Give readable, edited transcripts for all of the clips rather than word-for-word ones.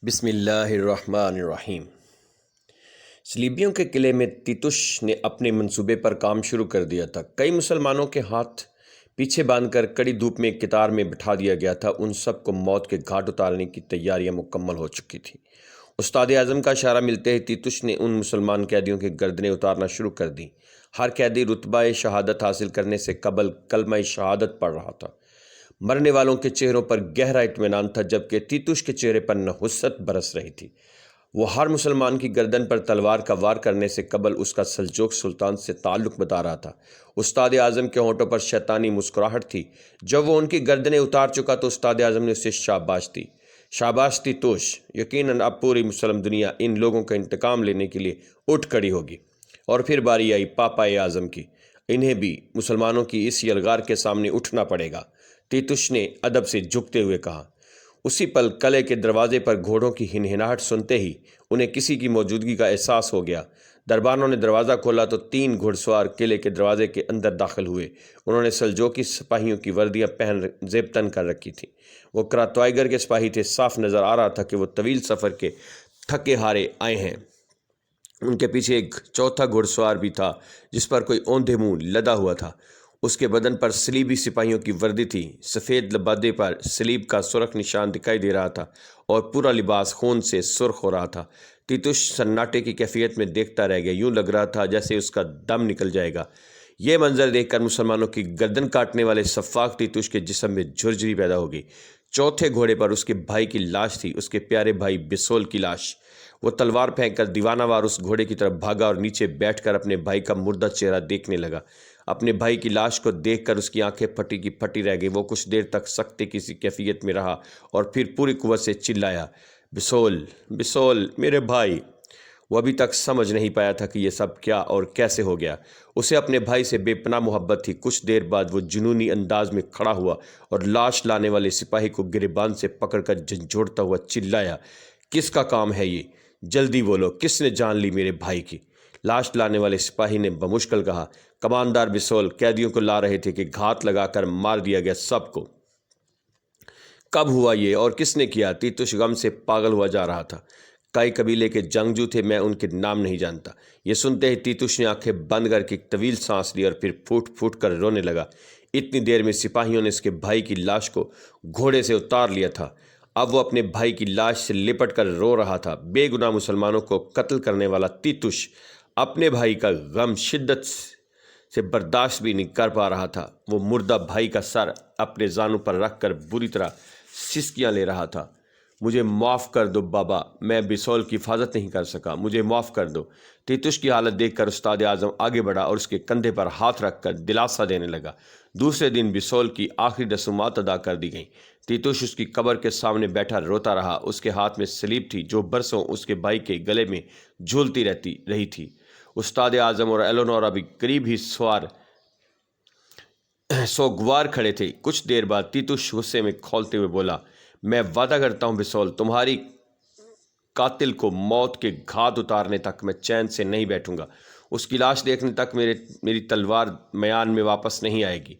بسم اللہ الرحمن الرحیم۔ صلیبیوں کے قلعے میں تیتوش نے اپنے منصوبے پر کام شروع کر دیا تھا۔ کئی مسلمانوں کے ہاتھ پیچھے باندھ کر کڑی دھوپ میں ایک قطار میں بٹھا دیا گیا تھا۔ ان سب کو موت کے گھاٹ اتارنے کی تیاریاں مکمل ہو چکی تھیں۔ استاد اعظم کا اشارہ ملتے ہی تیتوش نے ان مسلمان قیدیوں کی گردنیں اتارنا شروع کر دیں۔ ہر قیدی رتبہ شہادت حاصل کرنے سے قبل کلمہ شہادت پڑھ رہا تھا۔ مرنے والوں کے چہروں پر گہرا اطمینان تھا، جبکہ تیتوش کے چہرے پر نحوست برس رہی تھی۔ وہ ہر مسلمان کی گردن پر تلوار کا وار کرنے سے قبل اس کا سلجوق سلطان سے تعلق بتا رہا تھا۔ استاد اعظم کے ہونٹوں پر شیطانی مسکراہٹ تھی۔ جب وہ ان کی گردنیں اتار چکا تو استاد اعظم نے اسے شاباش دی۔ شاباش تیتوش، یقیناً اب پوری مسلم دنیا ان لوگوں کا انتقام لینے کے لیے اٹھ کھڑی ہوگی۔ اور پھر باری آئی پاپا اعظم کی۔ انہیں بھی مسلمانوں کی اس یلغار کے سامنے اٹھنا پڑے گا، تیتوش نے ادب سے جھکتے ہوئے کہا۔ اسی پل قلعے کے دروازے پر گھوڑوں کی ہنہناہٹ سنتے ہی انہیں کسی کی موجودگی کا احساس ہو گیا۔ دربانوں نے دروازہ کھولا تو 3 گھڑ سوار قلعے کے دروازے کے اندر داخل ہوئے۔ انہوں نے سلجوقی سپاہیوں کی وردیاں پہن زیب تن کر رکھی تھیں۔ وہ کراتوائیگر کے سپاہی تھے۔ صاف نظر آ رہا تھا کہ وہ طویل سفر کے تھکے ہارے آئے ہیں۔ ان کے پیچھے ایک چوتھا گھڑ سوار بھی تھا، جس پر کوئی اوندھے منہ لدا ہوا تھا۔ اس کے بدن پر صلیبی سپاہیوں کی وردی تھی۔ سفید لبادے پر صلیب کا سرخ نشان دکھائی دے رہا تھا اور پورا لباس خون سے سرخ ہو رہا تھا۔ تیتوش سناٹے کی کیفیت میں دیکھتا رہ گیا۔ یوں لگ رہا تھا جیسے اس کا دم نکل جائے گا۔ یہ منظر دیکھ کر مسلمانوں کی گردن کاٹنے والے سفاک تیتوش کے جسم میں جھرجھری پیدا ہو گئی۔ چوتھے گھوڑے پر اس کے بھائی کی لاش تھی، اس کے پیارے بھائی بسول کی لاش۔ وہ تلوار پھینک کر دیوانہ وار اس گھوڑے کی طرف بھاگا اور نیچے بیٹھ کر اپنے بھائی کا مردہ چہرہ دیکھنے لگا۔ اپنے بھائی کی لاش کو دیکھ کر اس کی آنکھیں پھٹی کی پھٹی رہ گئی۔ وہ کچھ دیر تک سکتے کسی کیفیت میں رہا اور پھر پوری قوت سے چلایا، بسول، بسول، میرے بھائی! وہ ابھی تک سمجھ نہیں پایا تھا کہ یہ سب کیا اور کیسے ہو گیا۔ اسے اپنے بھائی سے بے پناہ محبت تھی۔ کچھ دیر بعد وہ جنونی انداز میں کھڑا ہوا اور لاش لانے والے سپاہی کو گریبان سے پکڑ کر جھنجھوڑتا ہوا چلایا، کس کا کام ہے یہ؟ جلدی بولو، کس نے جان لی میرے بھائی کی؟ لاش لانے والے سپاہی نے بمشکل کہا۔ کماندار بسول قیدیوں کو لا رہے تھے کہ گھات لگا کر مار دیا گیا سب کو۔ کب ہوا یہ اور کس نے کیا؟ تیتوش غم سے پاگل ہوا جا رہا تھا۔ کئی قبیلے کے جنگجو تھے، میں ان کے نام نہیں جانتا۔ یہ سنتے ہی تیتوش نے آنکھیں بند کر کے ایک طویل سانس لی اور پھر پھوٹ پھوٹ کر رونے لگا۔ اتنی دیر میں سپاہیوں نے اس کے بھائی کی لاش کو گھوڑے سے اتار لیا تھا۔ اب وہ اپنے بھائی کی لاش سے لپٹ کر رو رہا تھا۔ بے گناہ مسلمانوں کو قتل کرنے والا تیتوش اپنے بھائی کا غم شدت سے برداشت بھی نہیں کر پا رہا تھا۔ وہ مردہ بھائی کا سر اپنے زانوں پر رکھ کر بری طرح سسکیاں لے رہا تھا۔ مجھے معاف کر دو بابا، میں بسول کی حفاظت نہیں کر سکا، مجھے معاف کر دو۔ تیتوش کی حالت دیکھ کر استاد اعظم آگے بڑھا اور اس کے کندھے پر ہاتھ رکھ کر دلاسا دینے لگا۔ دوسرے دن بسول کی آخری رسومات ادا کر دی گئیں۔ تیتوش اس کی قبر کے سامنے بیٹھا روتا رہا۔ اس کے ہاتھ میں صلیب تھی جو برسوں اس کے بھائی کے گلے میں جھولتی رہی تھی۔ استاد اعظم اور ایلونورا بھی قریب ہی سوگوار کھڑے تھے۔ کچھ دیر بعد تیتوش غصے میں کھولتے ہوئے بولا، میں وعدہ کرتا ہوں بسول، تمہاری قاتل کو موت کے گھاٹ اتارنے تک میں چین سے نہیں بیٹھوں گا۔ اس کی لاش دیکھنے تک میری تلوار میان میں واپس نہیں آئے گی۔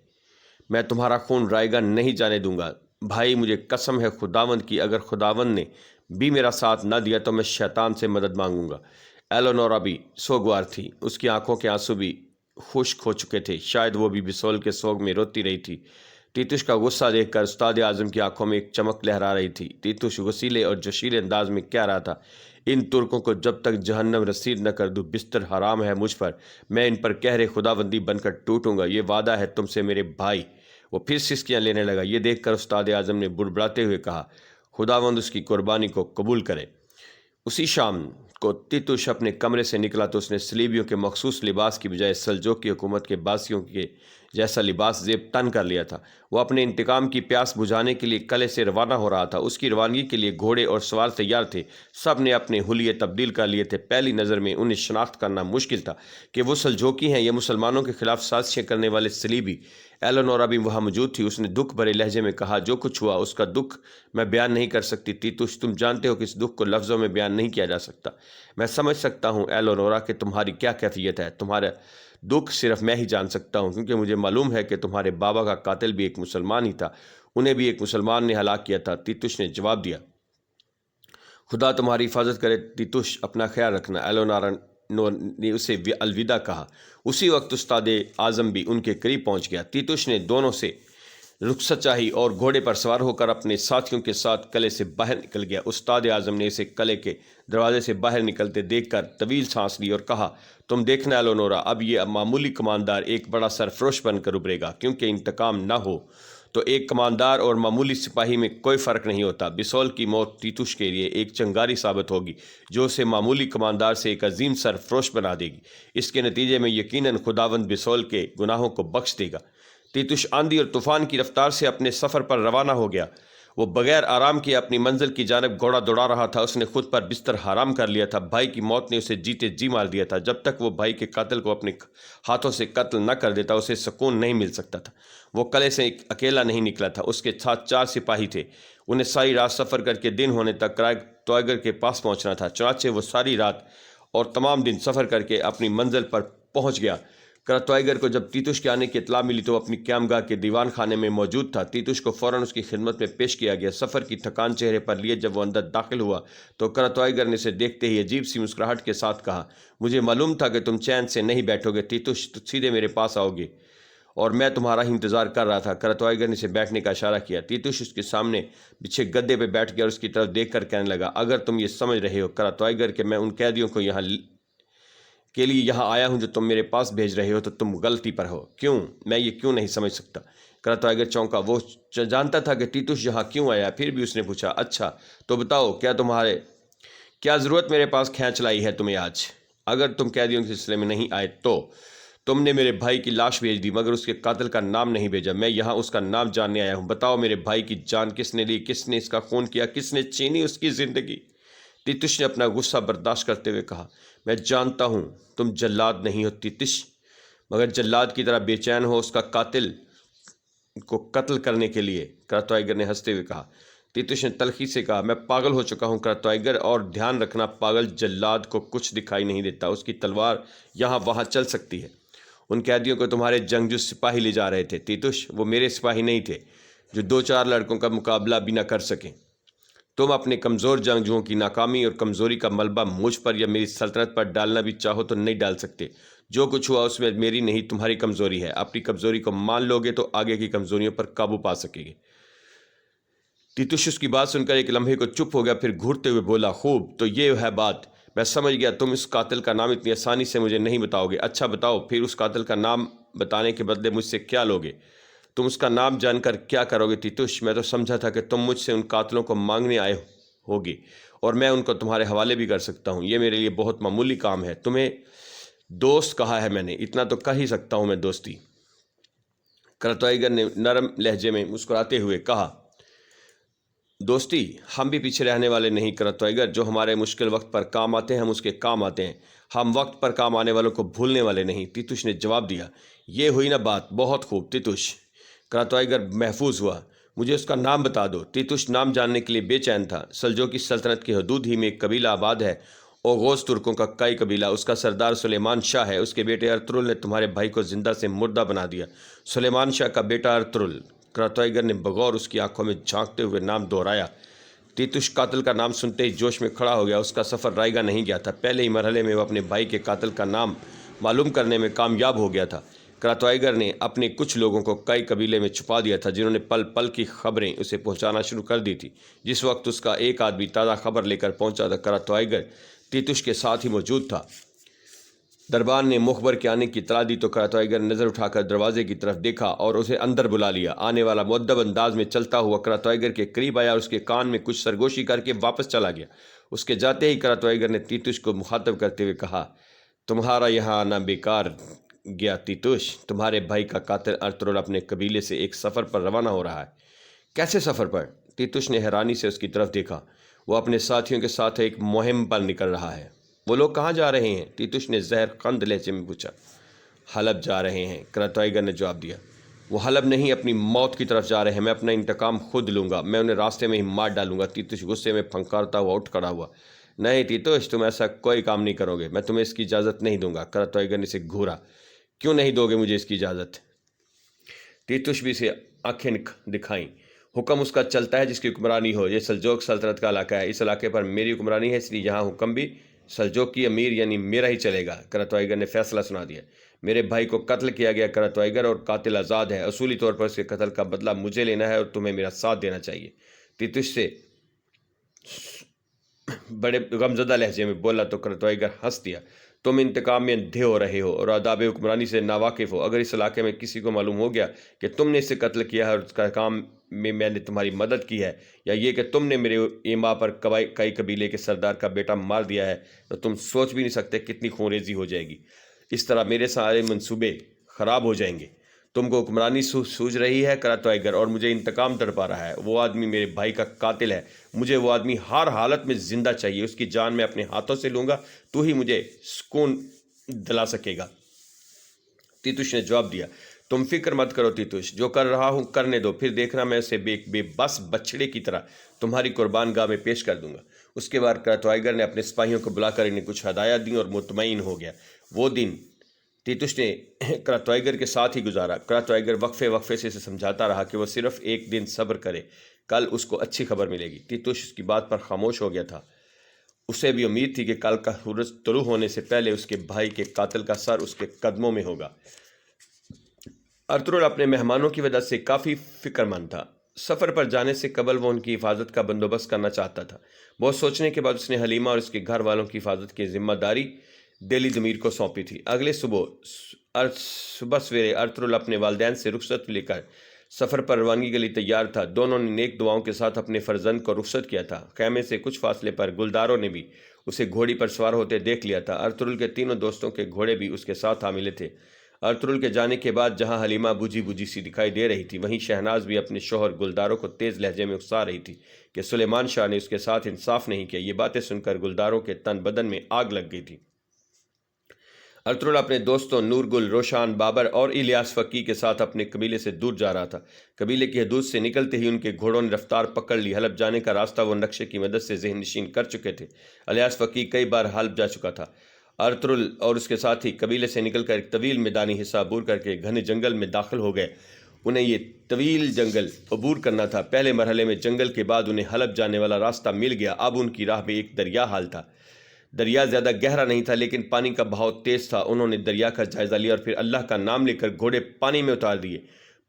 میں تمہارا خون رائے گا نہیں جانے دوں گا۔ بھائی، مجھے قسم ہے خداوند کی، اگر خداوند نے بھی میرا ساتھ نہ دیا تو میں شیطان سے مدد مانگوں گا۔ ایلونورا بھی سوگوار تھی۔ اس کی آنکھوں کے آنسو بھی خشک ہو چکے تھے۔ شاید وہ بھی بسول کے سوگ میں روتی رہی تھی۔ تیتوش کا غصہ دیکھ کر استاد اعظم کی آنکھوں میں ایک چمک لہرا رہی تھی۔ تیتوش غصیلے اور جوشیلے انداز میں کہہ رہا تھا، ان ترکوں کو جب تک جہنم رسید نہ کر دوں، بستر حرام ہے مجھ پر، میں ان پر قہر خداوندی بن کر ٹوٹوں گا۔ یہ وعدہ ہے تم سے میرے بھائی۔ وہ پھر سسکیاں لینے لگا۔ یہ دیکھ کر استاد اعظم نے بڑبڑاتے ہوئے کہا، خداوند اس کی قربانی کو قبول کرے۔ اسی شام کو تیتوش اپنے کمرے سے نکلا تو اس نے صلیبیوں کے مخصوص لباس کی بجائے سلجوقی حکومت کے باسیوں کے جیسا لباس زیب تن کر لیا تھا۔ وہ اپنے انتقام کی پیاس بجھانے کے لیے قلعے سے روانہ ہو رہا تھا۔ اس کی روانگی کے لیے گھوڑے اور سوار تیار تھے۔ سب نے اپنے حلیے تبدیل کر لیے تھے۔ پہلی نظر میں انہیں شناخت کرنا مشکل تھا کہ وہ سلجوقی ہیں یا مسلمانوں کے خلاف سازشیں کرنے والے صلیبی۔ ایلونورا بھی وہاں موجود تھی۔ اس نے دکھ بھرے لہجے میں کہا، جو کچھ ہوا اس کا دکھ میں بیان نہیں کر سکتی تیتوش، تم جانتے ہو کہ اس دکھ کو لفظوں میں بیان نہیں کیا جا سکتا۔ میں سمجھ سکتا ہوں ایلونورا کہ تمہاری کیا کیفیت ہے۔ تمہارا دکھ صرف میں ہی جان سکتا ہوں، کیونکہ مجھے معلوم ہے کہ تمہارے بابا کا قاتل بھی ایک مسلمان ہی تھا، انہیں بھی ایک مسلمان نے ہلاک کیا تھا۔ تیتوش نے جواب دیا، خدا تمہاری حفاظت کرے تیتوش، اپنا خیال رکھنا۔ ایلونورا نے اسے الوداع کہا۔ اسی وقت استاد اعظم بھی ان کے قریب پہنچ گیا۔ تیتوش نے دونوں سے رخصت چاہی اور گھوڑے پر سوار ہو کر اپنے ساتھیوں کے ساتھ قلعے سے باہر نکل گیا۔ استاد اعظم نے اسے قلعے کے دروازے سے باہر نکلتے دیکھ کر طویل سانس لی اور کہا، تم دیکھنا ایلونورا، اب یہ معمولی کماندار ایک بڑا سرفروش بن کر ابھرے گا، کیونکہ انتقام نہ ہو تو ایک کماندار اور معمولی سپاہی میں کوئی فرق نہیں ہوتا۔ بسول کی موت تیتوش کے لیے ایک چنگاری ثابت ہوگی جو اسے معمولی کماندار سے ایک عظیم سرفروش بنا دے گی۔ اس کے نتیجے میں یقیناً خداوند بسول کے گناہوں کو بخش دے گا۔ تیتوش آندھی اور طوفان کی رفتار سے اپنے سفر پر روانہ ہو گیا۔ وہ بغیر آرام کیے اپنی منزل کی جانب گھوڑا دوڑا رہا تھا۔ اس نے خود پر بستر حرام کر لیا تھا۔ بھائی کی موت نے اسے جیتے جی مار دیا تھا۔ جب تک وہ بھائی کے قاتل کو اپنے ہاتھوں سے قتل نہ کر دیتا اسے سکون نہیں مل سکتا تھا۔ وہ قلعے سے اکیلا نہیں نکلا تھا، اس کے ساتھ 4 سپاہی تھے۔ انہیں ساری رات سفر کر کے دن ہونے تک کراتویگر کے پاس پہنچنا تھا۔ چنانچہ وہ ساری رات اور تمام دن سفر کر کے اپنی منزل پر پہنچ گیا۔ کراتویگر کو جب تیتوش کے آنے کی اطلاع ملی تو وہ اپنی قیامگاہ کے دیوان خانے میں موجود تھا۔ تیتوش کو فوراً اس کی خدمت میں پیش کیا گیا۔ سفر کی تھکان چہرے پر لیے جب وہ اندر داخل ہوا تو کراتویگر نے اسے دیکھتے ہی عجیب سی مسکراہٹ کے ساتھ کہا، مجھے معلوم تھا کہ تم چین سے نہیں بیٹھو گے تیتوش، سیدھے میرے پاس آؤ گے اور میں تمہارا ہی انتظار کر رہا تھا۔ کراتویگر نے اسے بیٹھنے کا اشارہ کیا۔ تیتوش اس کے سامنے بچھے گدے پہ بیٹھ گیا اور اس کی طرف دیکھ کر کہنے لگا، اگر تم یہ سمجھ رہے ہو کراتویگر کہ میں ان قیدیوں کو کے لیے یہاں آیا ہوں جو تم میرے پاس بھیج رہے ہو تو تم غلطی پر ہو۔ کیوں؟ میں یہ کیوں نہیں سمجھ سکتا؟ کراتویگر چونکا۔ وہ جانتا تھا کہ تیتوش یہاں کیوں آیا، پھر بھی اس نے پوچھا، اچھا تو بتاؤ کیا ضرورت میرے پاس کھینچ لائی ہے تمہیں آج؟ اگر تم قیدیوں کے سلسلے میں نہیں آئے تو تم نے میرے بھائی کی لاش بھیج دی مگر اس کے قاتل کا نام نہیں بھیجا۔ میں یہاں اس کا نام جاننے آیا ہوں۔ بتاؤ میرے بھائی کی جان کس نے لی، کس نے اس کا خون کیا، کس نے چھینی اس کی زندگی؟ تیتوش نے اپنا غصہ برداشت کرتے ہوئے کہا، میں جانتا ہوں تم جلاد نہیں ہو تیتوش، مگر جلاد کی طرح بے چین ہو اس کا قاتل کو قتل کرنے کے لیے۔ کراتویگر نے ہنستے ہوئے کہا۔ تیتوش نے تلخی سے کہا، میں پاگل ہو چکا ہوں کراتویگر، اور دھیان رکھنا پاگل جلاد کو کچھ دکھائی نہیں دیتا، اس کی تلوار یہاں وہاں چل سکتی ہے۔ ان قیدیوں کو تمہارے جنگجو سپاہی لے جا رہے تھے تیتوش، وہ میرے سپاہی نہیں تھے جو 2-4 لڑکوں کا مقابلہ بھی نہ کر سکیں۔ تم اپنے کمزور جنگجوؤں کی ناکامی اور کمزوری کا ملبہ مجھ پر یا میری سلطنت پر ڈالنا بھی چاہو تو نہیں ڈال سکتے۔ جو کچھ ہوا اس میں میری نہیں تمہاری کمزوری ہے۔ اپنی کمزوری کو مان لو گے تو آگے کی کمزوریوں پر قابو پا سکے گے۔ تیتوش اس کی بات سن کر ایک لمحے کو چپ ہو گیا، پھر گھورتے ہوئے بولا، خوب، تو یہ ہے بات، میں سمجھ گیا تم اس قاتل کا نام اتنی آسانی سے مجھے نہیں بتاؤ گے۔ اچھا بتاؤ پھر، اس قاتل کا نام بتانے کے بدلے مجھ سے کیا لوگے؟ تم اس کا نام جان کر کیا کرو گے تیتوش؟ میں تو سمجھا تھا کہ تم مجھ سے ان قاتلوں کو مانگنے آئے ہوگے اور میں ان کو تمہارے حوالے بھی کر سکتا ہوں۔ یہ میرے لیے بہت معمولی کام ہے۔ تمہیں دوست کہا ہے میں نے، اتنا تو کہہ ہی سکتا ہوں میں دوستی۔ کراتویگر نے نرم لہجے میں مسکراتے ہوئے کہا، دوستی؟ ہم بھی پیچھے رہنے والے نہیں کراتویگر، جو ہمارے مشکل وقت پر کام آتے ہیں ہم اس کے کام آتے ہیں، ہم وقت پر کام آنے والوں کو بھولنے والے نہیں۔ تیتوش نے جواب دیا، یہ ہوئی نا بات، بہت خوب تیتوش۔ کراتویگر محفوظ ہوا، مجھے اس کا نام بتا دو۔ تیتوش نام جاننے کے لیے بے چین تھا۔ سلجوقی سلطنت کی حدود ہی میں ایک قبیلہ آباد ہے، اوغوز ترکوں کا کئی قبیلہ، اس کا سردار سلیمان شاہ ہے۔ اس کے بیٹے ارطغرل نے تمہارے بھائی کو زندہ سے مردہ بنا دیا۔ سلیمان شاہ کا بیٹا ارطغرل۔ کراتویگر نے بغور اس کی آنکھوں میں جھانکتے ہوئے نام دہرایا۔ تیتوش قاتل کا نام سنتے ہی جوش میں کھڑا ہو گیا۔ اس کا سفر رائے گاہ نہیں گیا تھا، پہلے ہی مرحلے میں وہ اپنے بھائی کے قاتل کا نام معلوم کرنے میں کامیاب ہو گیا تھا۔ کراتویگر نے اپنے کچھ لوگوں کو کئی قبیلے میں چھپا دیا تھا جنہوں نے پل پل کی خبریں اسے پہنچانا شروع کر دی تھی۔ جس وقت اس کا ایک آدمی تازہ خبر لے کر پہنچا تھا کراتویگر تیتوش کے ساتھ ہی موجود تھا۔ دربان نے مخبر کے آنے کی اطلاع دی تو کراتویگر نے نظر اٹھا کر دروازے کی طرف دیکھا اور اسے اندر بلا لیا۔ آنے والا مؤدب انداز میں چلتا ہوا کراتویگر کے قریب آیا اور اس کے کان میں کچھ سرگوشی کر کے واپس چلا گیا۔ اس کے جاتے ہی کراتویگر نے تیتوش کو مخاطب کرتے ہوئے کہا، تمہارا یہاں آنا بیکار گیا تیتوش، تمہارے بھائی کا قاتل ارطغرل اپنے قبیلے سے ایک سفر پر روانہ ہو رہا ہے۔ کیسے سفر پر؟ تیتوش نے حیرانی سے اس کی طرف دیکھا۔ وہ اپنے ساتھیوں کے ساتھ ایک مہم پر نکل رہا ہے۔ وہ لوگ کہاں جا رہے ہیں؟ تیتوش نے زہر خند لہجے میں پوچھا۔ حلب جا رہے ہیں، کراتویگر نے جواب دیا۔ وہ حلب نہیں، اپنی موت کی طرف جا رہے ہیں۔ میں اپنا انتقام خود لوں گا، میں انہیں راستے میں ہی مار ڈالوں گا۔ تیتوش غصے میں پھنکارتا ہوا اٹھ کھڑا ہوا۔ نہیں تیتوش، تم ایسا کوئی کام نہیں کرو گے، میں تمہیں اس کی اجازت نہیں دوں گا۔ کراتویگر نے اسے گھورا۔ کیوں نہیں دو گے مجھے اس کی اجازت؟ تیتوش بھی اسے آنکھیں دکھائیں۔ حکم اس کا چلتا ہے جس کی حکمرانی ہو۔ یہ سلجوق سلطنت کا علاقہ ہے، اس علاقے پر میری حکمرانی ہے، اس لیے یہاں حکم بھی سلجوق کی امیر یعنی میرا ہی چلے گا۔ کرتوائیگر نے فیصلہ سنا دیا، میرے بھائی کو قتل کیا گیا، کرتوائیگر اور قاتل آزاد ہے، اصولی طور پر اس کے قتل کا بدلہ مجھے لینا ہے اور تمہیں میرا ساتھ دینا چاہیے۔ تیتوش سے بڑے غمزدہ لہجے میں بولا تو کرتوائیگر ہنس دیا، تم انتقام میں اندھے ہو رہے ہو اور آداب حکمرانی سے ناواقف ہو۔ اگر اس علاقے میں کسی کو معلوم ہو گیا کہ تم نے اسے قتل کیا ہے اور اس کا کام میں نے تمہاری مدد کی ہے، یا یہ کہ تم نے میرے ایما پر کئی قبیلے کے سردار کا بیٹا مار دیا ہے، تو تم سوچ بھی نہیں سکتے کتنی خونریزی ہو جائے گی۔ اس طرح میرے سارے منصوبے خراب ہو جائیں گے۔ تم کو حکمرانی سوجھ رہی ہے کرتوائیگر، اور مجھے انتقام تڑپا رہا ہے۔ وہ آدمی میرے بھائی کا قاتل ہے، مجھے وہ آدمی ہر حالت میں زندہ چاہیے، اس کی جان میں اپنے ہاتھوں سے لوں گا، تو ہی مجھے سکون دلا سکے گا۔ تیتوش نے جواب دیا، تم فکر مت کرو تیتوش، جو کر رہا ہوں کرنے دو، پھر دیکھنا میں اسے بے بس بچڑے کی طرح تمہاری قربان گاہ میں پیش کر دوں گا۔ اس کے بعد کرتوائیگر نے اپنے سپاہیوں کو بلا کر انہیں کچھ ہدایات دیں اور مطمئن ہو گیا۔ وہ دن تیتوش نے کرتوائیگر کے ساتھ ہی گزارا۔ کرتوائیگر وقفے سے اسے سمجھاتا رہا کہ وہ صرف ایک دن صبر کرے، کل اس کو اچھی خبر ملے گی۔ تیتوش اس کی بات پر خاموش ہو گیا تھا، اسے بھی امید تھی کہ کل کا سورج طلوع ہونے سے پہلے اس کے بھائی کے قاتل کا سر اس کے قدموں میں ہوگا۔ ارطغرل اپنے مہمانوں کی وجہ سے کافی فکر مند تھا۔ سفر پر جانے سے قبل وہ ان کی حفاظت کا بندوبست کرنا چاہتا تھا۔ بہت سوچنے کے بعد اس نے حلیمہ اور اس کے گھر والوں کی حفاظت کی ذمہ داری دلی ضمیر کو سونپی تھی۔ اگلے صبح سویرے ارطغرل اپنے والدین سے رخصت لے کر سفر پر روانگی کے لیے تیار تھا۔ دونوں نے نیک دعاؤں کے ساتھ اپنے فرزند کو رخصت کیا تھا۔ خیمے سے کچھ فاصلے پر گلداروں نے بھی اسے گھوڑی پر سوار ہوتے دیکھ لیا تھا۔ ارطغرل کے تینوں دوستوں کے گھوڑے بھی اس کے ساتھ آ ملے تھے۔ ارطغرل کے جانے کے بعد جہاں حلیمہ بوجھی سی دکھائی دے رہی تھی، وہیں شہناز بھی اپنے شوہر گلداروں کو تیز لہجے میں اکسا رہی تھی کہ سلیمان شاہ نے اس کے ساتھ انصاف نہیں کیا۔ یہ باتیں سن کر گلداروں کے تن بدن میں آگ لگ گئی تھی۔ ارطغرل اپنے دوستوں نور گل، روشان، بابر اور الیاس فقی کے ساتھ اپنے قبیلے سے دور جا رہا تھا۔ قبیلے کی حدود سے نکلتے ہی ان کے گھوڑوں نے رفتار پکڑ لی۔ حلب جانے کا راستہ وہ نقشے کی مدد سے ذہن نشین کر چکے تھے۔ الیاس فقی کئی بار حلب جا چکا تھا۔ ارطغرل اور اس کے ساتھی قبیلے سے نکل کر ایک طویل میدانی حصہ عبور کر کے گھنے جنگل میں داخل ہو گئے۔ انہیں یہ طویل جنگل عبور کرنا تھا۔ پہلے مرحلے میں جنگل کے بعد انہیں حلب جانے والا راستہ مل گیا۔ اب ان کی راہ میں ایک دریا حال تھا۔ دریا زیادہ گہرا نہیں تھا، لیکن پانی کا بہاؤ تیز تھا۔ انہوں نے دریا کا جائزہ لیا اور پھر اللہ کا نام لے کر گھوڑے پانی میں اتار دیے۔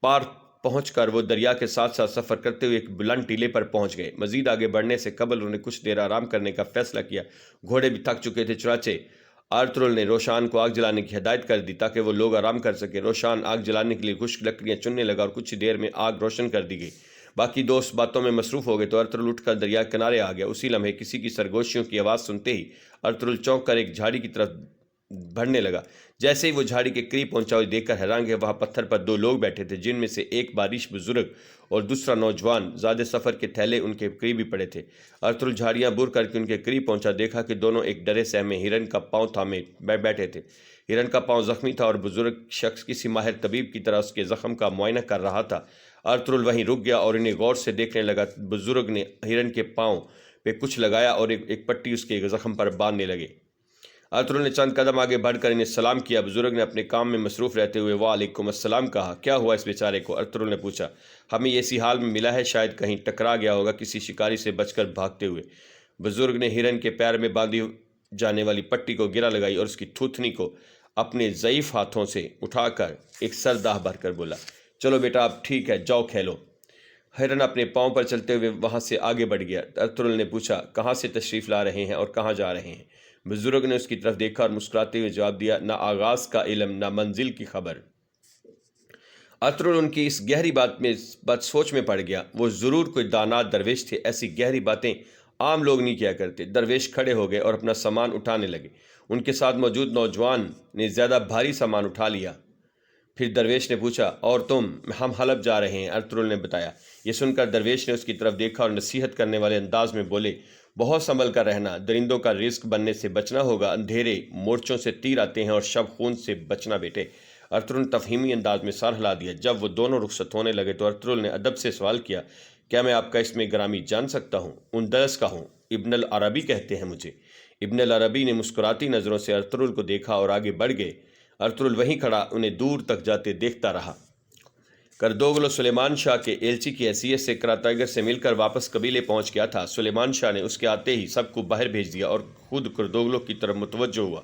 پار پہنچ کر وہ دریا کے ساتھ ساتھ سفر کرتے ہوئے ایک بلند ٹیلے پر پہنچ گئے۔ مزید آگے بڑھنے سے قبل انہوں نے کچھ دیر آرام کرنے کا فیصلہ کیا۔ گھوڑے بھی تھک چکے تھے، چنانچہ ارطغرل نے روشان کو آگ جلانے کی ہدایت کر دی تاکہ وہ لوگ آرام کر سکیں۔ روشان آگ جلانے کے لیے خشک لکڑیاں چننے لگا اور کچھ دیر میں آگ روشن کر دی گئی۔ باقی دوست باتوں میں مصروف ہو گئے تو ارطغرل اٹھ کر دریا کنارے آ گیا۔ اسی لمحے کسی کی سرگوشیوں کی آواز سنتے ہی ارطغرل چونک کر ایک جھاڑی کی طرف بڑھنے لگا۔ جیسے ہی وہ جھاڑی کے قریب پہنچا، وہ دیکھ کر حیران کہ وہاں پتھر پر دو لوگ بیٹھے تھے، جن میں سے ایک باریش بزرگ اور دوسرا نوجوان۔ زیادہ سفر کے تھیلے ان کے قریب ہی پڑے تھے۔ ارطغرل جھاڑیاں بور کر کے ان کے قریب پہنچا، دیکھا کہ دونوں ایک ڈرے سہمے ہرن کا پاؤں تھامے بیٹھے تھے۔ ہرن کا پاؤں زخمی تھا اور بزرگ شخص کسی ماہر طبیب کی طرح اس کے زخم کا معائنہ کر رہا تھا۔ ارطغرل وہیں رک گیا اور انہیں غور سے دیکھنے لگا۔ بزرگ نے ہرن کے پاؤں پہ کچھ لگایا اور ایک پٹی اس کے زخم پر باندھنے لگے۔ ارطغرل نے چند قدم آگے بڑھ کر انہیں سلام کیا۔ بزرگ نے اپنے کام میں مصروف رہتے ہوئے وعلیکم السلام کہا۔ کیا ہوا اس بیچارے کو؟ ارطغرل نے پوچھا۔ ہمیں اسی حال میں ملا ہے، شاید کہیں ٹکرا گیا ہوگا کسی شکاری سے بچ کر بھاگتے ہوئے۔ بزرگ نے ہرن کے پیر میں باندھی جانے والی پٹی کو گرہ لگائی اور اس کی تھوتنی کو اپنے ضعیف ہاتھوں سے اٹھا کر ایک سرداہ بھر کر بولا، چلو بیٹا اب ٹھیک ہے، جاؤ کھیلو۔ ہرن اپنے پاؤں پر چلتے ہوئے وہاں سے آگے بڑھ گیا۔ ارطغرل نے پوچھا، کہاں سے تشریف لا رہے ہیں اور کہاں جا رہے ہیں؟ بزرگ نے اس کی طرف دیکھا اور مسکراتے ہوئے جواب دیا، نہ آغاز کا علم، نہ منزل کی خبر۔ ارطغرل ان کی اس گہری بات سوچ میں پڑ گیا۔ وہ ضرور کوئی دانا درویش تھے، ایسی گہری باتیں عام لوگ نہیں کیا کرتے۔ درویش کھڑے ہو گئے اور اپنا سامان اٹھانے لگے۔ ان کے ساتھ موجود نوجوان نے زیادہ بھاری سامان اٹھا لیا۔ پھر درویش نے پوچھا، اور تم؟ ہم حلب جا رہے ہیں، ارطغرل نے بتایا۔ یہ سن کر درویش نے اس کی طرف دیکھا اور نصیحت کرنے والے انداز میں بولے، بہت سنبھل کر رہنا، درندوں کا رزق بننے سے بچنا ہوگا، اندھیرے مورچوں سے تیر آتے ہیں اور شب خون سے بچنا بیٹے۔ ارطغرل نے تفہیمی انداز میں سر ہلا دیا۔ جب وہ دونوں رخصت ہونے لگے تو ارطغرل نے ادب سے سوال کیا، کیا میں آپ کا اسم گرامی جان سکتا ہوں؟ اندلس کا ہوں، ابن العربی کہتے ہیں مجھے۔ ابن العربی نے مسکراتی نظروں سے ارطغرل کو دیکھا اور آگے بڑھ گئے۔ ارطغرل وہیں کھڑا انہیں دور تک جاتے دیکھتا رہا۔ کردوگلو سلیمان شاہ کے ایلچی کی حیثیت سے کراتائیگر سے مل کر واپس قبیلے پہنچ گیا تھا۔ سلیمان شاہ نے اس کے آتے ہی سب کو باہر بھیج دیا اور خود کردوگلو کی طرف متوجہ ہوا۔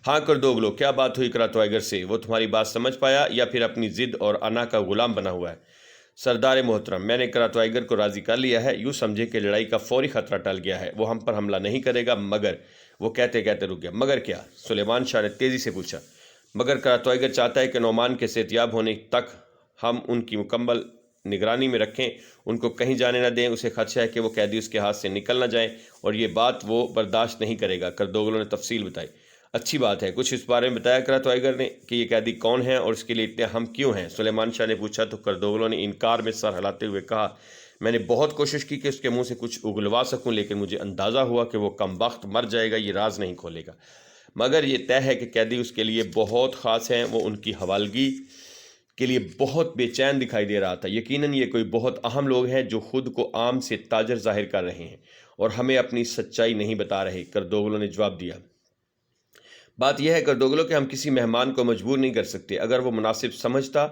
ہاں کردوگلو، کیا بات ہوئی کراتائیگر سے؟ وہ تمہاری بات سمجھ پایا یا پھر اپنی ضد اور انا کا غلام بنا ہوا ہے؟ سردار محترم، میں نے کراتائیگر کو راضی کر لیا ہے، یوں سمجھے کہ لڑائی کا فوری خطرہ ٹل گیا ہے، وہ ہم پر حملہ نہیں کرے گا۔ مگر وہ کہتے کہتے رک گیا۔ مگر کیا؟ سلیمان شاہ نے تیزی سے پوچھا۔ مگر کراتائیگر چاہتا ہے کہ نعمان کے صحتیاب ہونے تک ہم ان کی مکمل نگرانی میں رکھیں، ان کو کہیں جانے نہ دیں، اسے خدشہ ہے کہ وہ قیدی اس کے ہاتھ سے نکل نہ جائیں اور یہ بات وہ برداشت نہیں کرے گا۔ کردوگلو نے تفصیل بتائی۔ اچھی بات ہے، کچھ اس بارے میں بتایا کراتائیگر نے کہ یہ قیدی کون ہیں اور اس کے لیے اتنے اہم کیوں ہیں؟ سلیمان شاہ نے پوچھا تو کردوگلو نے انکار میں سر ہلاتے ہوئے کہا، میں نے بہت کوشش کی کہ اس کے منہ سے کچھ اگلوا سکوں، لیکن مجھے اندازہ ہوا کہ وہ کم وقت مر جائے گا، یہ راز نہیں کھولے گا۔ مگر یہ طے ہے کہ قیدی اس کے لیے بہت خاص ہیں، وہ ان کی حوالگی کے لیے بہت بے چین دکھائی دے رہا تھا۔ یقیناً یہ کوئی بہت اہم لوگ ہیں جو خود کو عام سے تاجر ظاہر کر رہے ہیں اور ہمیں اپنی سچائی نہیں بتا رہے۔ کردوگلو نے جواب دیا، بات یہ ہے کردوگلو کہ ہم کسی مہمان کو مجبور نہیں کر سکتے، اگر وہ مناسب سمجھتا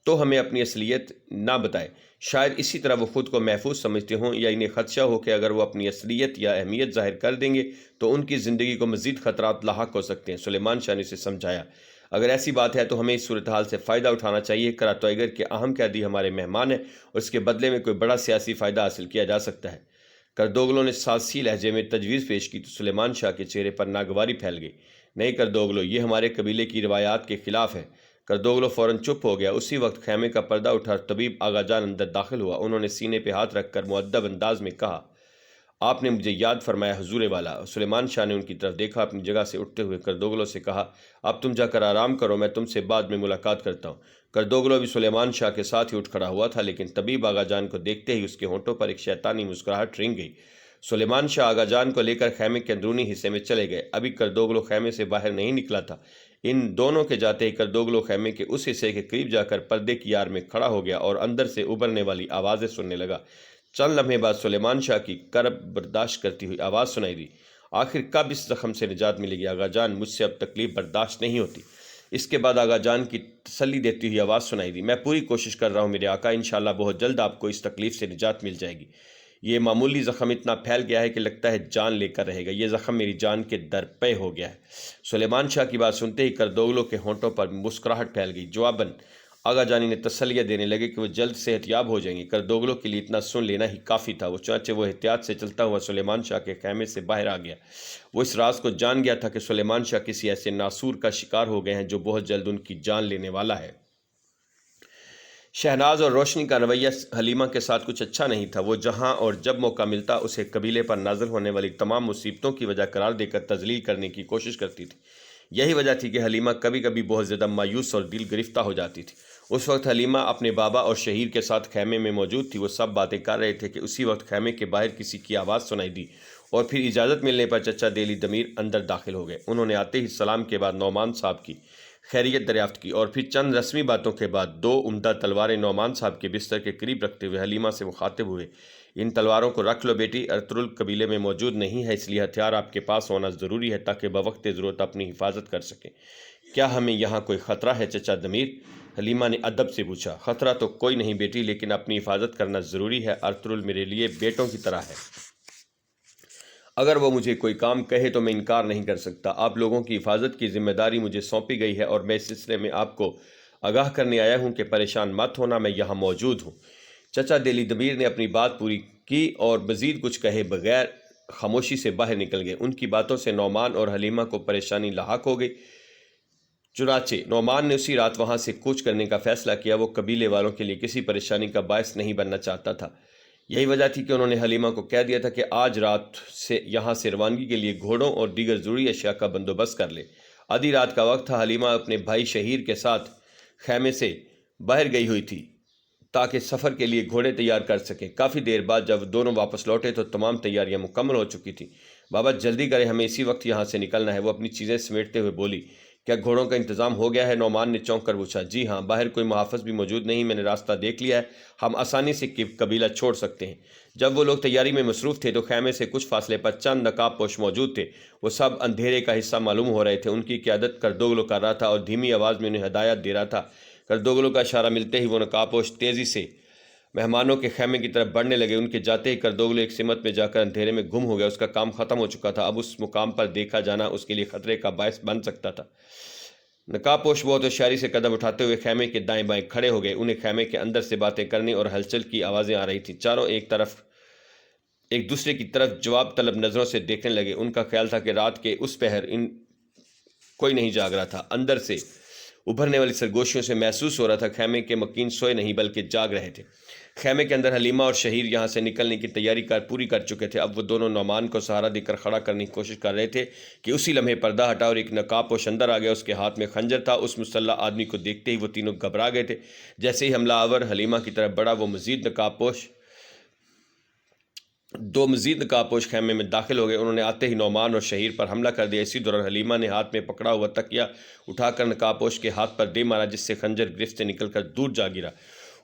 تو ہمیں اپنی اصلیت نہ بتائے۔ شاید اسی طرح وہ خود کو محفوظ سمجھتے ہوں یا انہیں خدشہ ہو کہ اگر وہ اپنی اصلیت یا اہمیت ظاہر کر دیں گے تو ان کی زندگی کو مزید خطرات لاحق ہو سکتے ہیں۔ سلیمان شاہ نے اسے سمجھایا، اگر ایسی بات ہے تو ہمیں اس صورتحال سے فائدہ اٹھانا چاہیے۔ کراتائیگر کے اہم قیدی ہمارے مہمان ہیں اور اس کے بدلے میں کوئی بڑا سیاسی فائدہ حاصل کیا جا سکتا ہے۔ کردوگلو نے سازشی لہجے میں تجویز پیش کی تو سلیمان شاہ کے چہرے پر ناگواری پھیل گئی۔ نہیں کردوگلو، یہ ہمارے قبیلے کی روایات کے خلاف ہے۔ کردوگلو فوراً چپ ہو گیا۔ اسی وقت خیمے کا پردہ اٹھا اور طبیب آغا جان اندر داخل ہوا۔ انہوں نے سینے پہ ہاتھ رکھ کر مؤدب انداز میں کہا، آپ نے مجھے یاد فرمایا حضور والا۔ سلیمان شاہ نے ان کی طرف دیکھا، اپنی جگہ سے اٹھتے ہوئے کردوگلو سے کہا، اب تم جا کر آرام کرو، میں تم سے بعد میں ملاقات کرتا ہوں۔ کردوگلو بھی سلیمان شاہ کے ساتھ ہی اٹھ کھڑا ہوا تھا، لیکن طبیب آغا جان کو دیکھتے ہی اس کے ہونٹوں پر ایک شیطانی مسکراہٹ رنگ گئی۔ سلیمان شاہ آغا جان کو لے کر خیمے کے اندرونی حصے میں چلے گئے۔ ابھی کردوگلو خیمے سے باہر نہیں نکلا تھا۔ ان دونوں کے جاتے ہی کردوگلو خیمے کے اس حصے کے قریب جا کر پردے کی آڑ میں کھڑا ہو گیا اور اندر سے ابھرنے والی آوازیں سننے لگا۔ چند لمحے بعد سلیمان شاہ کی کرب برداشت کرتی ہوئی آواز سنائی دی، آخر کب اس زخم سے نجات ملے گی آغا جان؟ مجھ سے اب تکلیف برداشت نہیں ہوتی۔ اس کے بعد آغا جان کی تسلی دیتی ہوئی آواز سنائی دی، میں پوری کوشش کر رہا ہوں میرے آقا، انشاءاللہ بہت جلد آپ کو اس تکلیف سے نجات مل جائے گی۔ یہ معمولی زخم اتنا پھیل گیا ہے کہ لگتا ہے جان لے کر رہے گا، یہ زخم میری جان کے درپے ہو گیا ہے۔ سلیمان شاہ کی بات سنتے ہی کردوگلو کے ہونٹوں پر مسکراہٹ پھیل گئی۔ جواباً آغا جانی نے تسلیہ دینے لگے کہ وہ جلد صحت یاب ہو جائیں گے۔ کردوگلو کے لیے اتنا سن لینا ہی کافی تھا۔ چنانچہ وہ احتیاط سے چلتا ہوا سلیمان شاہ کے خیمے سے باہر آ گیا۔ وہ اس راز کو جان گیا تھا کہ سلیمان شاہ کسی ایسے ناسور کا شکار ہو گئے ہیں جو بہت جلد ان کی جان لینے والا ہے۔ شہناز اور روشنی کا رویہ حلیمہ کے ساتھ کچھ اچھا نہیں تھا۔ وہ جہاں اور جب موقع ملتا اسے قبیلے پر نازل ہونے والی تمام مصیبتوں کی وجہ قرار دے کر تذلیل کرنے کی کوشش کرتی تھی۔ یہی وجہ تھی کہ حلیمہ کبھی کبھی بہت زیادہ مایوس اور دل گرفتہ ہو جاتی تھی۔ اس وقت حلیمہ اپنے بابا اور شہیر کے ساتھ خیمے میں موجود تھی۔ وہ سب باتیں کر رہے تھے کہ اسی وقت خیمے کے باہر کسی کی آواز سنائی دی اور پھر اجازت ملنے پر چچا دہلی دمیر اندر داخل ہو گئے۔ انہوں نے آتے ہی سلام کے بعد نعمان صاحب کی خیریت دریافت کی اور پھر چند رسمی باتوں کے بعد دو عمدہ تلواریں نعمان صاحب کے بستر کے قریب رکھتے ہوئے حلیمہ سے مخاطب ہوئے، ان تلواروں کو رکھ لو بیٹی، ارطغرل قبیلے میں موجود نہیں ہے، اس لیے ہتھیار آپ کے پاس ہونا ضروری ہے تاکہ بوقت ضرورت اپنی حفاظت کر سکیں۔ کیا ہمیں یہاں کوئی خطرہ ہے چچا دمیر؟ حلیمہ نے ادب سے پوچھا۔ خطرہ تو کوئی نہیں بیٹی، لیکن اپنی حفاظت کرنا ضروری ہے۔ ارطغرل میرے لیے بیٹوں کی طرح ہے، اگر وہ مجھے کوئی کام کہے تو میں انکار نہیں کر سکتا۔ آپ لوگوں کی حفاظت کی ذمہ داری مجھے سونپی گئی ہے اور میں اس سلسلے میں آپ کو آگاہ کرنے آیا ہوں کہ پریشان مت ہونا، میں یہاں موجود ہوں۔ چچا دہلی دمیر نے اپنی بات پوری کی اور مزید کچھ کہے بغیر خاموشی سے باہر نکل گئے۔ ان کی باتوں سے نعمان اور حلیمہ کو پریشانی لاحق ہو گئی۔ چنانچہ نعمان نے اسی رات وہاں سے کوچ کرنے کا فیصلہ کیا۔ وہ قبیلے والوں کے لیے کسی پریشانی کا باعث نہیں بننا چاہتا تھا۔ یہی وجہ تھی کہ انہوں نے حلیمہ کو کہہ دیا تھا کہ آج رات سے یہاں سے روانگی کے لیے گھوڑوں اور دیگر ضروری اشیاء کا بندوبست کر لے۔ آدھی رات کا وقت تھا۔ حلیمہ اپنے بھائی شہیر کے ساتھ خیمے سے باہر گئی ہوئی تھی تاکہ سفر کے لیے گھوڑے تیار کر سکیں۔ کافی دیر بعد جب دونوں واپس لوٹے تو تمام تیاریاں مکمل ہو چکی تھیں۔ بابا جلدی کرے، ہمیں اسی وقت یہاں سے نکلنا ہے۔ وہ اپنی چیزیں سمیٹتے ہوئے بولی۔ کیا گھوڑوں کا انتظام ہو گیا ہے؟ نعمان نے چونک کر پوچھا۔ جی ہاں، باہر کوئی محافظ بھی موجود نہیں، میں نے راستہ دیکھ لیا ہے، ہم آسانی سے قبیلہ چھوڑ سکتے ہیں۔ جب وہ لوگ تیاری میں مصروف تھے تو خیمے سے کچھ فاصلے پر چند نقاب پوش موجود تھے۔ وہ سب اندھیرے کا حصہ معلوم ہو رہے تھے۔ ان کی قیادت کردوگلو کر رہا تھا اور دھیمی آواز میں انہیں ہدایت دے رہا تھا۔ کردوگلوں کا اشارہ ملتے ہی وہ نقابپوش تیزی سے مہمانوں کے خیمے کی طرف بڑھنے لگے۔ ان کے جاتے ہی کردوگلو ایک سمت میں جا کر اندھیرے میں گم ہو گیا۔ اس کا کام ختم ہو چکا تھا، اب اس مقام پر دیکھا جانا اس کے لیے خطرے کا باعث بن سکتا تھا۔ نقابپوش بہت ہوشیاری سے قدم اٹھاتے ہوئے خیمے کے دائیں بائیں کھڑے ہو گئے۔ انہیں خیمے کے اندر سے باتیں کرنے اور ہلچل کی آوازیں آ رہی تھیں۔ چاروں ایک دوسرے کی طرف جواب طلب نظروں سے دیکھنے لگے۔ ان کا خیال تھا کہ رات کے اس پہر کوئی نہیں جاگ رہا تھا۔ اندر سے ابھرنے والی سرگوشیوں سے محسوس ہو رہا تھا خیمے کے مکین سوئے نہیں بلکہ جاگ رہے تھے۔ خیمے کے اندر حلیمہ اور شہیر یہاں سے نکلنے کی تیاری پوری کر چکے تھے۔ اب وہ دونوں نعمان کو سہارا دے کر کھڑا کرنے کی کوشش کر رہے تھے کہ اسی لمحے پردہ ہٹا اور ایک نقابپوش اندر آ گیا۔ اس کے ہاتھ میں خنجر تھا۔ اس مسلح آدمی کو دیکھتے ہی وہ تینوں گھبرا گئے تھے۔ جیسے ہی حملہ آور حلیمہ کی طرف بڑھا، وہ دو مزید نقابپوش خیمے میں داخل ہو گئے۔ انہوں نے آتے ہی نعمان اور شہیر پر حملہ کر دیا۔ اسی دوران حلیمہ نے ہاتھ میں پکڑا ہوا تکیہ اٹھا کر نقابپوش کے ہاتھ پر دے مارا، جس سے خنجر گرفت سے نکل کر دور جا گرا۔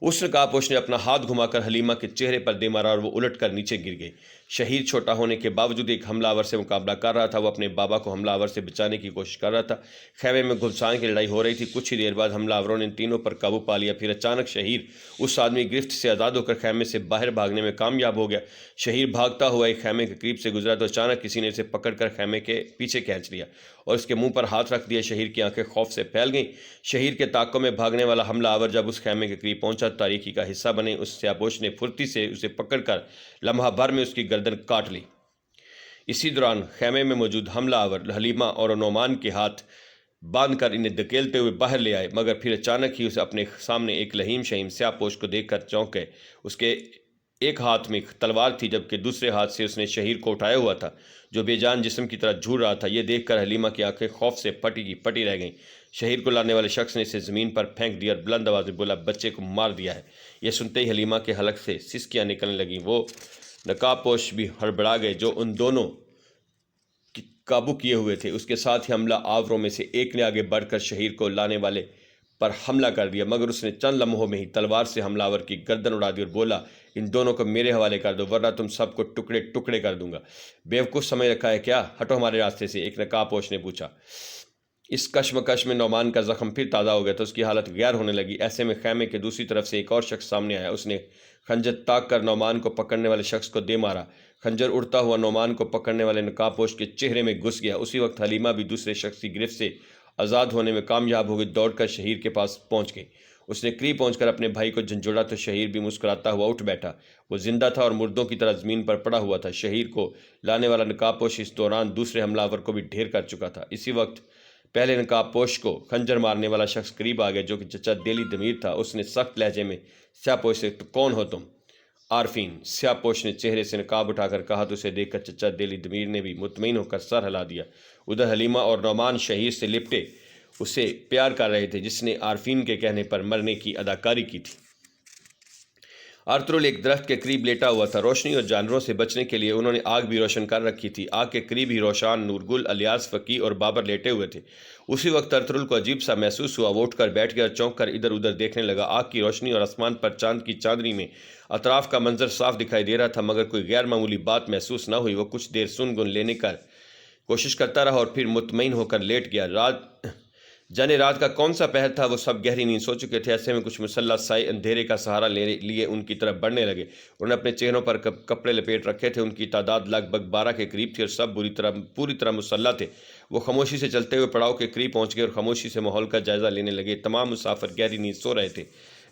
اس نقابپوش نے اپنا ہاتھ گھما کر حلیمہ کے چہرے پر دے مارا اور وہ الٹ کر نیچے گر گئی۔ شہیر چھوٹا ہونے کے باوجود ایک حملہ آور سے مقابلہ کر رہا تھا۔ وہ اپنے بابا کو حملہ آور سے بچانے کی کوشش کر رہا تھا۔ خیمے میں گھمسان کی لڑائی ہو رہی تھی۔ کچھ ہی دیر بعد حملہ آوروں نے ان تینوں پر قابو پا لیا۔ پھر اچانک شہیر اس آدمی گرفت سے آزاد ہو کر خیمے سے باہر بھاگنے میں کامیاب ہو گیا۔ شہیر بھاگتا ہوا ایک خیمے کے قریب سے گزرا تو اچانک کسی نے اسے پکڑ کر خیمے کے پیچھے کھینچ لیا اور اس کے منہ پر ہاتھ رکھ دیا۔ شہیر کی آنکھیں خوف سے پھیل گئیں۔ شہیر کے تعاقب میں بھاگنے والا حملہ آور جب اس خیمے کے قریب پہنچا، تاریکی کا حصہ بنے اس سیاپوش نے پھرتی سے اسے پکڑ کر لمحہ بھر میں اس کی گردن کاٹ لی۔ اسی دوران خیمے میں موجود حملہ آور حلیمہ اور نعمان کے ہاتھ باندھ کر انہیں دھکیلتے ہوئے باہر لے آئے، مگر پھر اچانک ہی اسے اپنے سامنے ایک لہیم شہیم سیاپوش کو دیکھ کر چونک گئے۔ اس کے ایک ہاتھ میں تلوار تھی، جبکہ دوسرے ہاتھ سے اس نے شہیر کو اٹھایا ہوا تھا، جو بے جان جسم کی طرح جھول رہا تھا۔ یہ دیکھ کر حلیمہ کی آنکھیں خوف سے پٹی کی پٹی رہ گئیں۔ شہیر کو لانے والے شخص نے اسے زمین پر پھینک دیا اور بلند آواز میں بولا، بچے کو مار دیا ہے۔ یہ سنتے ہی حلیمہ کے حلق سے سسکیاں نکلنے لگیں۔ وہ نقابپوش بھی ہڑبڑا گئے جو ان دونوں قابو کیے ہوئے تھے۔ اس کے ساتھ ہی حملہ آوروں میں سے ایک نے آگے بڑھ کر شہیر کو لانے والے پر حملہ کر دیا، مگر اس نے چند لمحوں میں ہی تلوار سے حملہ آور کی گردن اڑا دی اور بولا، ان دونوں کو میرے حوالے کر دو ورنہ تم سب کو ٹکڑے ٹکڑے کر دوں گا۔ بیوقوف سمجھ رکھا ہے کیا؟ ہٹو ہمارے راستے سے، ایک نقابپوش نے پوچھا۔ اس کشمکش میں نعمان کا زخم پھر تازہ ہو گیا تو اس کی حالت غیر ہونے لگی۔ ایسے میں خیمے کے دوسری طرف سے ایک اور شخص سامنے آیا۔ اس نے خنجر تاک کر نعمان کو پکڑنے والے شخص کو دے مارا۔ خنجر اڑتا ہوا نعمان کو پکڑنے والے نقابپوش کے چہرے میں گھس گیا۔ اسی وقت حلیمہ بھی دوسرے شخص کی گرفت سے آزاد ہونے میں کامیاب ہو گئی، دوڑ کر شہیر کے پاس پہنچ گئی۔ اس نے قریب پہنچ کر اپنے بھائی کو جھنجھوڑا تو شہیر بھی مسکراتا ہوا اٹھ بیٹھا۔ وہ زندہ تھا اور مردوں کی طرح زمین پر پڑا ہوا تھا۔ شہیر کو لانے والا نقابپوش اس دوران دوسرے حملہ آور کو بھی ڈھیر کر چکا تھا۔ اسی وقت پہلے نقابپوش کو خنجر مارنے والا شخص قریب آ گیا، جو کہ چچا دہلی دمیر تھا۔ اس نے سخت لہجے میں سیاپوش سے، تو کون ہو تم؟ عارفین، سیاپوش نے چہرے سے نقاب اٹھا کر کہا تو اسے دیکھ کر چچا دہلی دمیر نے بھی مطمئن ہو کر سر ہلا دیا۔ ادھر حلیمہ اور نعمان شہیر سے لپٹے اسے پیار کر رہے تھے، جس نے عارفین کے کہنے پر مرنے کی اداکاری کی تھی۔ ارطغرل ایک درخت کے قریب لیٹا ہوا تھا۔ روشنی اور جانوروں سے بچنے کے لیے انہوں نے آگ بھی روشن کر رکھی تھی۔ آگ کے قریب ہی روشان، نورگل، الیاس، فقی اور بابر لیٹے ہوئے تھے۔ اسی وقت ارطغرل کو عجیب سا محسوس ہوا۔ وہ اٹھ کر بیٹھ گیا اور چونک کر ادھر ادھر دیکھنے لگا۔ آگ کی روشنی اور آسمان پر چاند کی چاندنی میں اطراف کا منظر صاف دکھائی دے رہا تھا، مگر کوئی غیر معمولی بات محسوس نہ ہوئی۔ وہ کچھ دیر سن گن لینے کی کوشش کرتا رہا اور پھر مطمئن ہو کر لیٹ گیا۔ رات کا کون سا پہر تھا؟ وہ سب گہری نیند سو چکے تھے۔ ایسے میں کچھ مسلح سائے اندھیرے کا سہارا لیے ان کی طرف بڑھنے لگے۔ انہوں نے اپنے چہروں پر کپڑے لپیٹ رکھے تھے۔ ان کی تعداد لگ بھگ 12 کے قریب تھی اور سب پوری طرح مسلح تھے۔ وہ خاموشی سے چلتے ہوئے پڑاؤ کے قریب پہنچ گئے اور خاموشی سے ماحول کا جائزہ لینے لگے۔ تمام مسافر گہری نیند سو رہے تھے۔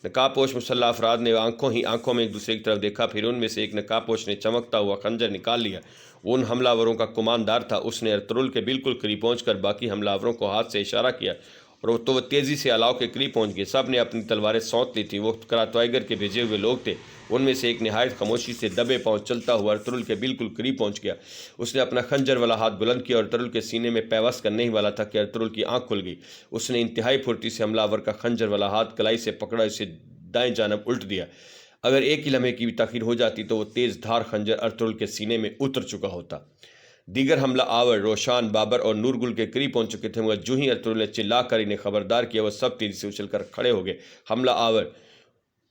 نقابپوش مسلح افراد نے آنکھوں میں ایک دوسرے کی طرف دیکھا۔ پھر ان میں سے ایک نقابپوش نے چمکتا ہوا خنجر نکال لیا۔ وہ ان حملہ آوروں کا کماندار تھا۔ اس نے ارطغرل کے بالکل قریب پہنچ کر باقی حملہ آوروں کو ہاتھ سے اشارہ کیا اور وہ تیزی سے الاؤ کے قریب پہنچ گئے۔ سب نے اپنی تلواریں سونت لی تھیں۔ وہ کراتوائیگر کے بھیجے ہوئے لوگ تھے۔ ان میں سے ایک نہایت خاموشی سے دبے پاؤں چلتا ہوا ارطغرل کے بالکل قریب پہنچ گیا۔ اس نے اپنا خنجر والا ہاتھ بلند کیا اور ارطغرل کے سینے میں پیوست کرنے ہی والا تھا کہ ارطغرل کی آنکھ کھل گئی۔ اس نے انتہائی پھرتی سے حملہ آور کا خنجر والا ہاتھ کلائی سے پکڑا، اسے دائیں جانب الٹ دیا۔ اگر ایک ہی لمحے کی بھی تاخیر ہو جاتی تو وہ تیز دھار خنجر ارطغرل کے سینے میں اتر چکا ہوتا۔ دیگر حملہ آور روشان، بابر اور نورگل کے قریب پہنچ چکے تھے، مگر جو ہی ارطغرل نے چلا کر انہیں خبردار کیا، وہ سب تیزی سے اچھل کر کھڑے ہو گئے۔ حملہ آور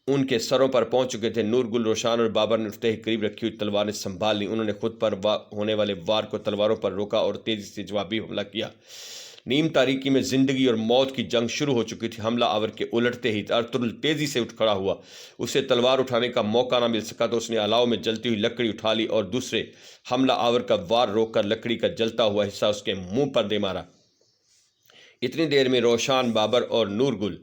ان کے سروں پر پہنچ چکے تھے۔ نورگل، روشان اور بابر نے اٹھتے ہی قریب رکھی ہوئی تلواریں سنبھال لیں۔ انہوں نے خود پر ہونے والے وار کو تلواروں پر روکا اور تیزی سے جوابی حملہ کیا۔ نیم تاریکی میں زندگی اور موت کی جنگ شروع ہو چکی تھی۔ حملہ آور کے الٹتے ہی ارطغرل تیزی سے اٹھ کھڑا ہوا۔ اسے تلوار اٹھانے کا موقع نہ مل سکا تو اس نے الاؤ میں جلتی ہوئی لکڑی اٹھا لی اور دوسرے حملہ آور کا وار روک کر لکڑی کا جلتا ہوا حصہ اس کے منہ پر دے مارا۔ اتنی دیر میں روشان، بابر اور نور گل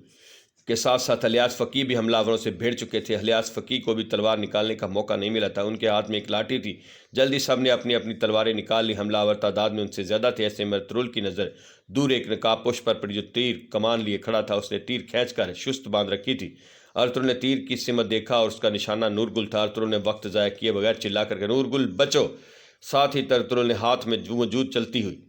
کے ساتھ ساتھ الیاس فقی بھی حملہ آوروں سے بھیڑ چکے تھے۔ الیاس فقی کو بھی تلوار نکالنے کا موقع نہیں ملا تھا، ان کے ہاتھ میں ایک لاٹھی تھی۔ جلدی سب نے اپنی اپنی تلواریں نکال لی۔ حملہ آور تعداد میں ان سے زیادہ تھے، ایسے میں ارطغرل کی نظر دور ایک نقاب پوش پر پڑی جو تیر کمان لیے کھڑا تھا۔ اس نے تیر کھینچ کر شست باندھ رکھی تھی۔ ارطغرل نے تیر کی سمت دیکھا اور اس کا نشانہ نور گل تھا۔ ارطغرل نے وقت ضائع کیے بغیر چلا کر کے نور گل بچو! ساتھ ہی ارطغرل نے ہاتھ میں موجود جلتی ہوئی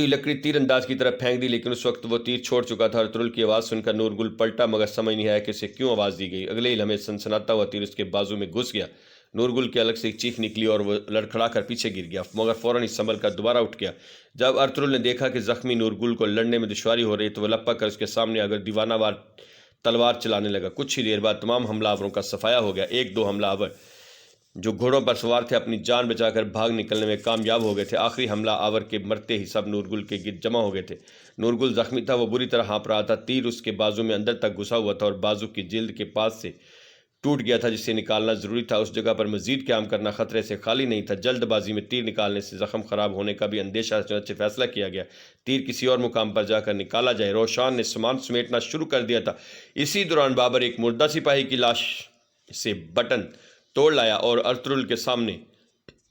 لکڑی تیر انداز کی طرف پھینک دی، لیکن اس وقت وہ تیر چھوڑ چکا تھا۔ ارطغرل کی آواز سن کر نور گل پلٹا، مگر سمجھ نہیں آیا کہ اسے کیوں آواز دی گئی۔ اگلے ہی لمحے سنسناتا ہوا تیر اس کے بازو میں گھس گیا۔ نور گل کے الگ سے ایک چیخ نکلی اور وہ لڑکھڑا کر پیچھے گر گیا، مگر فوراً ہی سنبھل کر دوبارہ اٹھ گیا۔ جب ارطغرل نے دیکھا کہ زخمی نور گل کو لڑنے میں دشواری ہو رہی تو وہ لپک کر اس کے سامنے آ کر دیوانہ وار تلوار چلانے لگا۔ کچھ ہی دیر بعد تمام حملہ آوروں کا صفایا ہو گیا۔ ایک دو حملہ آور جو گھوڑوں پر سوار تھے اپنی جان بچا کر بھاگ نکلنے میں کامیاب ہو گئے تھے۔ آخری حملہ آور کے مرتے ہی سب نور گل کے گرد جمع ہو گئے تھے۔ نور گل زخمی تھا، وہ بری طرح ہانپ رہا تھا۔ تیر اس کے بازو میں اندر تک گھسا ہوا تھا اور بازو کی جلد کے پاس سے ٹوٹ گیا تھا، جسے نکالنا ضروری تھا۔ اس جگہ پر مزید قیام کرنا خطرے سے خالی نہیں تھا۔ جلد بازی میں تیر نکالنے سے زخم خراب ہونے کا بھی اندیشہ، چنانچہ فیصلہ کیا گیا تیر کسی اور مقام پر جا کر نکالا جائے۔ روشان نے سامان سمیٹنا شروع کر دیا تھا۔ اسی دوران بابر ایک مردہ سپاہی کی لاش سے بٹن توڑ لایا اور ارطغرل کے سامنے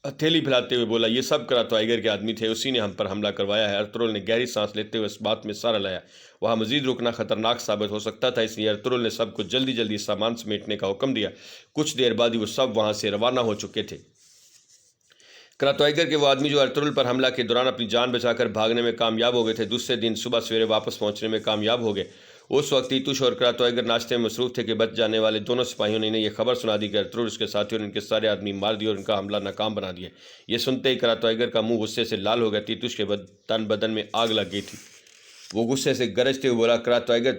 ہتھیلی پھیلاتے ہوئے بولا، یہ سب کرا تو ٹائیگر کے آدمی تھے، اسی نے ہم پر حملہ کروایا ہے۔ ارطغرل نے گہری سانس لیتے ہوئے اس بات میں سہرا لایا، وہاں مزید رکنا خطرناک ثابت ہو سکتا تھا، اس لیے ارطغرل نے سب کو جلدی جلدی سامان سمیٹنے کا حکم دیا۔ کچھ دیر بعد ہی وہ سب وہاں سے روانہ ہو چکے تھے۔ ٹائیگر کے وہ آدمی جو ارطغرل پر حملہ کے دوران اپنی جان بچا کر بھاگنے میں کامیاب ہو گئے تھے، دوسرے دن صبح سویرے واپس پہنچنے میں کامیاب ہو گئے۔ اس وقت تیتوش اور ٹائیگر ناشتے میں مصروف تھے کہ بچ جانے والے دونوں سپاہیوں نے انہیں یہ خبر سنا دی کہ ارطغرل اس کے ساتھیوں نے ان کے سارے آدمی مار دیے اور ان کا حملہ ناکام بنا دیا۔ یہ سنتے ہی ٹائیگر کا منہ غصے سے لال ہو گیا۔ تیتوش کے تن بدن میں آگ لگ گئی تھی۔ وہ غصے سے گرجتے ہوئے بولا، ٹائیگر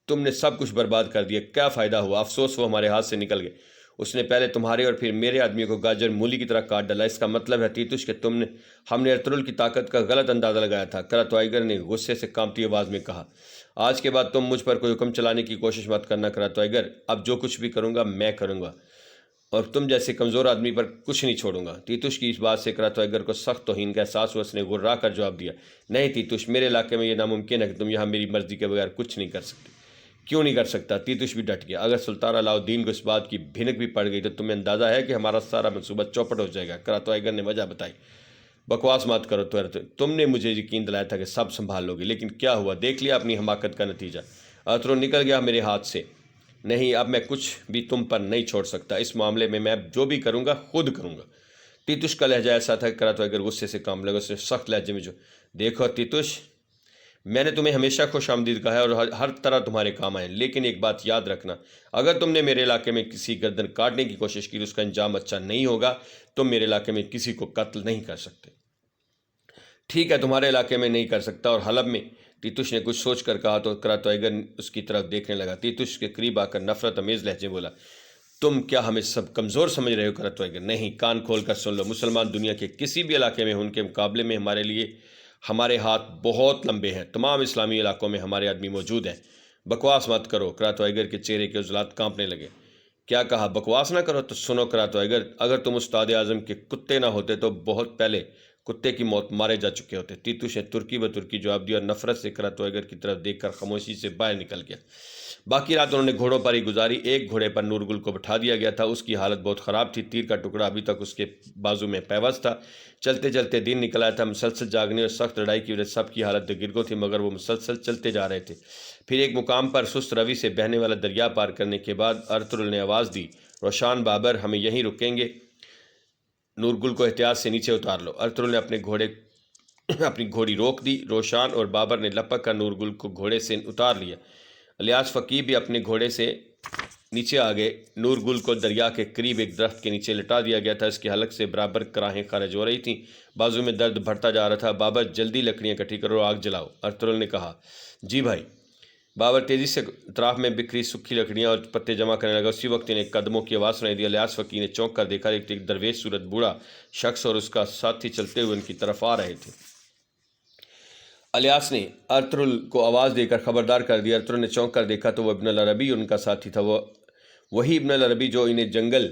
تم نے سب کچھ برباد کر دیا، کیا فائدہ ہوا؟ افسوس وہ ہمارے ہاتھ سے نکل گئے۔ اس نے پہلے تمہارے اور پھر میرے آدمیوں کو گاجر مولی کی طرح کاٹ ڈالا۔ اس کا مطلب ہے تیتوش کہ ہم نے ارطغرل کی طاقت کا غلط اندازہ لگایا تھا۔ ٹائیگر نے غصے سے کانپتی آواز میں کہا، آج کے بعد تم مجھ پر کوئی حکم چلانے کی کوشش مت کرنا ٹائیگر۔ اب جو کچھ بھی کروں گا میں کروں گا اور تم جیسے کمزور آدمی پر کچھ نہیں چھوڑوں گا۔ تیتوش کی اس بات سے ٹائیگر کو سخت توہین کا احساس ہوا۔ اس نے گررا کر جواب دیا، نہیں تیتوش، میرے علاقے میں یہ ناممکن ہے کہ تم یہاں میری مرضی کے بغیر کچھ نہیں کر سکتے۔ کیوں نہیں کر سکتا؟ تیتوش بھی ڈٹ گیا۔ اگر سلطان علاؤالدین کو اس بات کی بھنک بھی پڑ گئی تو تمہیں اندازہ ہے کہ ہمارا سارا منصوبہ چوپٹ ہو جائے گا۔ ٹائیگر نے وجہ بتائی، بکواس مت کرو تم نے مجھے یقین دلایا تھا کہ سب سنبھال لو گے، لیکن کیا ہوا؟ دیکھ لیا اپنی حماقت کا نتیجہ۔ ارطغرل نکل گیا میرے ہاتھ سے۔ نہیں، اب میں کچھ بھی تم پر نہیں چھوڑ سکتا۔ اس معاملے میں جو بھی کروں گا خود کروں گا۔ تیتوش کا لہجہ ایسا تھا کہ ٹائیگر غصے سے کانپنے لگا۔ اس نے سخت لہجے میں دیکھو تیتوش، میں نے تمہیں ہمیشہ خوش آمدید کہا ہے اور ہر طرح تمہارے کام آئے، لیکن ایک بات یاد رکھنا، اگر تم نے میرے علاقے میں کسی گردن کاٹنے کی کوشش کی تو اس کا انجام اچھا نہیں ہوگا۔ تم میرے علاقے میں کسی کو قتل نہیں کر سکتے۔ ٹھیک ہے، تمہارے علاقے میں نہیں کر سکتا۔ اور حلب میں؟ تیتوش نے کچھ سوچ کر کہا تو ٹائیگر اس کی طرف دیکھنے لگا۔ تیتوش کے قریب آ کر نفرت امیز لہجے بولا، تم کیا ہمیں سب کمزور سمجھ رہے ہو ٹائیگر؟ نہیں، کان کھول کر سن لو، مسلمان دنیا کے کسی بھی علاقے میں ان کے مقابلے میں ہمارے ہاتھ بہت لمبے ہیں۔ تمام اسلامی علاقوں میں ہمارے آدمی موجود ہیں۔ بکواس مت کرو۔ ٹائیگر کے چہرے کے عضلات کانپنے لگے۔ کیا کہا؟ بکواس نہ کرو؟ تو سنو ٹائیگر، اگر تم استاد اعظم کے کتے نہ ہوتے تو بہت پہلے کتے کی موت مارے جا چکے ہوتے۔ تیتوش نے ترکی بترکی جواب دیا اور نفرت سے ٹائیگر کی طرف دیکھ کر خاموشی سے باہر نکل گیا۔ باقی رات انہوں نے گھوڑوں پر ہی گزاری۔ ایک گھوڑے پر نور گل کو بٹھا دیا گیا تھا، اس کی حالت بہت خراب تھی، تیر کا ٹکڑا ابھی تک اس کے بازو میں پیوست تھا۔ چلتے چلتے دن نکل آیا تھا، مسلسل جاگنے اور سخت لڑائی کی وجہ سے سب کی حالت گرگو تھی، مگر وہ مسلسل چلتے جا رہے تھے۔ پھر ایک مقام پر سست روی سے بہنے والا دریا پار کرنے کے بعد ارطغرل نے آواز دی، روشان، بابر، ہمیں یہیں رکیں گے، نور گل کو احتیاط سے نیچے اتار لو۔ ارطغرل نے اپنی گھوڑی روک دی۔ روشان اور بابر نے لپک کر نور گل کو گھوڑے سے اتار لیا۔ الیاس فقی بھی اپنے گھوڑے سے نیچے آ گئے۔ نور گل کو دریا کے قریب ایک درخت کے نیچے لٹا دیا گیا تھا، اس کے حلق سے برابر کراہیں خارج ہو رہی تھیں، بازو میں درد بڑھتا جا رہا تھا۔ بابر، جلدی لکڑیاں اکٹھی کرو اور آگ جلاؤ۔ ارطغرل نے کہا، جی بھائی۔ بابر تیزی سے اطراف میں بکھری سکھی لکڑیاں اور پتے جمع کرنے لگا۔ اسی وقت انہیں قدموں کی آواز سنائی دی۔ الیاس فقی نے چونک کر دیکھا، ایک درویش صورت بوڑھا شخص اور اس کا ساتھی چلتے ہوئے ان کی طرف آ رہے تھے۔ الیاس نے ارطغرل کو آواز دے کر خبردار کر دیا۔ ارطغرل نے چونک کر دیکھا تو وہ ابن العربی ان کا ساتھی تھا، وہی ابن العربی جو انہیں جنگل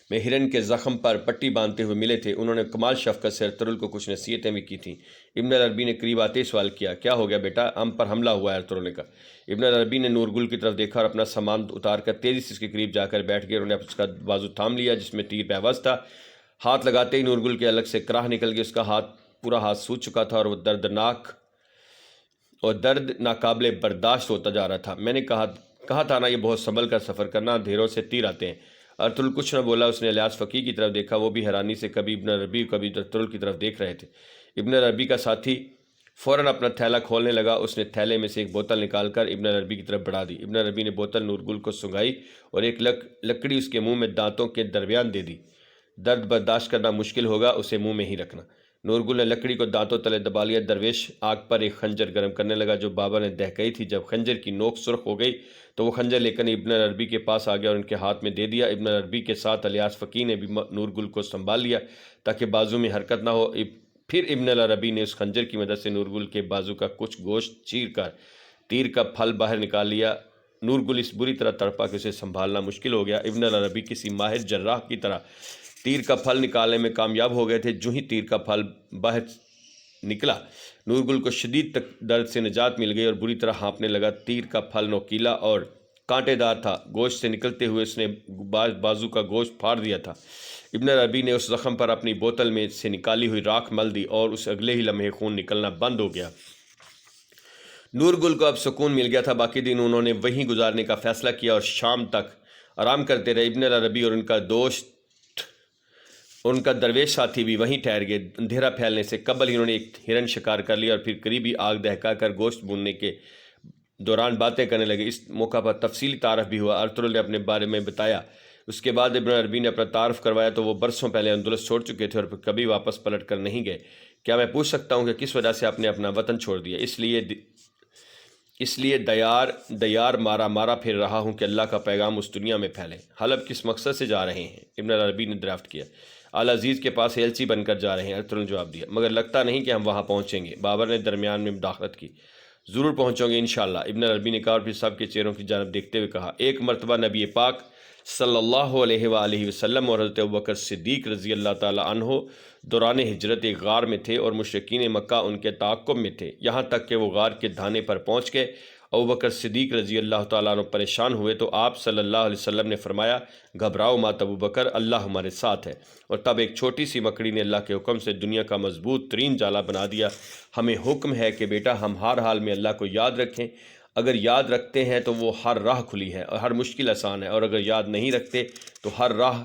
میں ہرن کے زخم پر پٹی باندھتے ہوئے ملے تھے۔ انہوں نے کمال شفقت سے ارطغرل کو کچھ نصیحتیں بھی کی تھیں۔ ابن العربی نے قریب آتے ہی سوال کیا، کیا ہو گیا بیٹا؟ ہم پر حملہ ہوا ہے، ارطغرل نے کہا۔ ابن العربی نے نورگل کی طرف دیکھا اور اپنا سامان اتار کر تیزی سے اس کے قریب جا کر بیٹھ گئے۔ انہوں نے اس کا بازو تھام لیا جس میں تیر بہوس تھا۔ ہاتھ لگاتے ہی نورگل کے الگ سے کراہ نکل گئی۔ اس کا پورا ہاتھ سوج چکا تھا اور وہ درد ناقابل برداشت ہوتا جا رہا تھا۔ میں نے کہا تھا نا، یہ بہت سنبھل کر سفر کرنا، اندھیروں سے تیر آتے ہیں۔ ارطغرل کچھ نہ بولا۔ اس نے الیاس فقیہ کی طرف دیکھا، وہ بھی حیرانی سے کبھی ابن العربی کبھی ارطغرل کی طرف دیکھ رہے تھے۔ ابن العربی کا ساتھی فوراً اپنا تھیلا کھولنے لگا۔ اس نے تھیلے میں سے ایک بوتل نکال کر ابن العربی کی طرف بڑھا دی۔ ابن العربی نے بوتل نورگل کو سنگھائی اور ایک لکڑی اس کے منہ میں دانتوں کے درمیان دے دی۔ درد برداشت کرنا مشکل ہوگا، اسے منہ میں ہی رکھنا۔ نورگل نے لکڑی کو دانتوں تلے دبا لیا۔ درویش آگ پر ایک خنجر گرم کرنے لگا جو بابا نے دہکائی تھی۔ جب خنجر کی نوک سرخ ہو گئی تو وہ خنجر لے کر ابن العربی کے پاس آ گیا اور ان کے ہاتھ میں دے دیا۔ ابن العربی کے ساتھ الیاس فقیہ نے بھی نورگل کو سنبھال لیا تاکہ بازو میں حرکت نہ ہو۔ پھر ابن العربی نے اس خنجر کی مدد سے نورگل کے بازو کا کچھ گوشت چیر کر تیر کا پھل باہر نکال لیا۔ نورگل اس بری طرح تڑپا کہ اسے سنبھالنا مشکل ہو گیا۔ ابن العربی کسی ماہر جراح کی طرح تیر کا پھل نکالنے میں کامیاب ہو گئے تھے۔ جو ہی تیر کا پھل باہر نکلا، نورگل کو شدید درد سے نجات مل گئی اور بری طرح ہانپنے لگا۔ تیر کا پھل نوکیلا اور کانٹے دار تھا۔ گوشت سے نکلتے ہوئے اس نے بازو کا گوشت پھاڑ دیا تھا۔ ابن العربی نے اس زخم پر اپنی بوتل میں سے نکالی ہوئی راکھ مل دی اور اس اگلے ہی لمحے خون نکلنا بند ہو گیا۔ نورگل کو اب سکون مل گیا تھا۔ باقی دن انہوں نے وہیں گزارنے کا فیصلہ کیا اور شام تک آرام کرتے رہے۔ ابن العربی اور ان کا درویش ساتھی بھی وہیں ٹھہر گئے۔ اندھیرا پھیلنے سے قبل ہی انہوں نے ایک ہرن شکار کر لیا اور پھر قریبی آگ دہکا کر گوشت بھوننے کے دوران باتیں کرنے لگے۔ اس موقع پر تفصیلی تعارف بھی ہوا۔ ارطغرل نے اپنے بارے میں بتایا۔ اس کے بعد ابن عربی نے اپنا تعارف کروایا تو وہ برسوں پہلے اندلس چھوڑ چکے تھے اور کبھی واپس پلٹ کر نہیں گئے۔ کیا میں پوچھ سکتا ہوں کہ کس وجہ سے آپ نے اپنا وطن چھوڑ دیا؟ اس لیے دیار مارا پھر رہا ہوں کہ اللہ کا پیغام اس دنیا میں پھیلے۔ حلب کس مقصد سے جا رہے ہیں؟ ابن عربی نے دریافت کیا۔ العزیز کے پاس ایلچی بن کر جا رہے ہیں، ارطغرل نے جواب دیا۔ مگر لگتا نہیں کہ ہم وہاں پہنچیں گے، بابر نے درمیان میں مداخلت کی۔ ضرور پہنچو گے انشاءاللہ، ابن عربی نے کہا اور پھر سب کے چہروں کی جانب دیکھتے ہوئے کہا، ایک مرتبہ نبی پاک صلی اللہ علیہ وآلہ وسلم اور حضرت ابوبکر صدیق رضی اللہ تعالی عنہ دوران ہجرت ایک غار میں تھے اور مشرکین مکہ ان کے تعاقب میں تھے، یہاں تک کہ وہ غار کے دھانے پر پہنچ گئے۔ ابوبکر صدیق رضی اللہ تعالیٰ عنہ پریشان ہوئے تو آپ صلی اللہ علیہ وسلم نے فرمایا، گھبراؤ مات ابوبکر، اللہ ہمارے ساتھ ہے۔ اور تب ایک چھوٹی سی مکڑی نے اللہ کے حکم سے دنیا کا مضبوط ترین جالہ بنا دیا۔ ہمیں حکم ہے کہ بیٹا ہم ہر حال میں اللہ کو یاد رکھیں۔ اگر یاد رکھتے ہیں تو وہ ہر راہ کھلی ہے اور ہر مشکل آسان ہے، اور اگر یاد نہیں رکھتے تو ہر راہ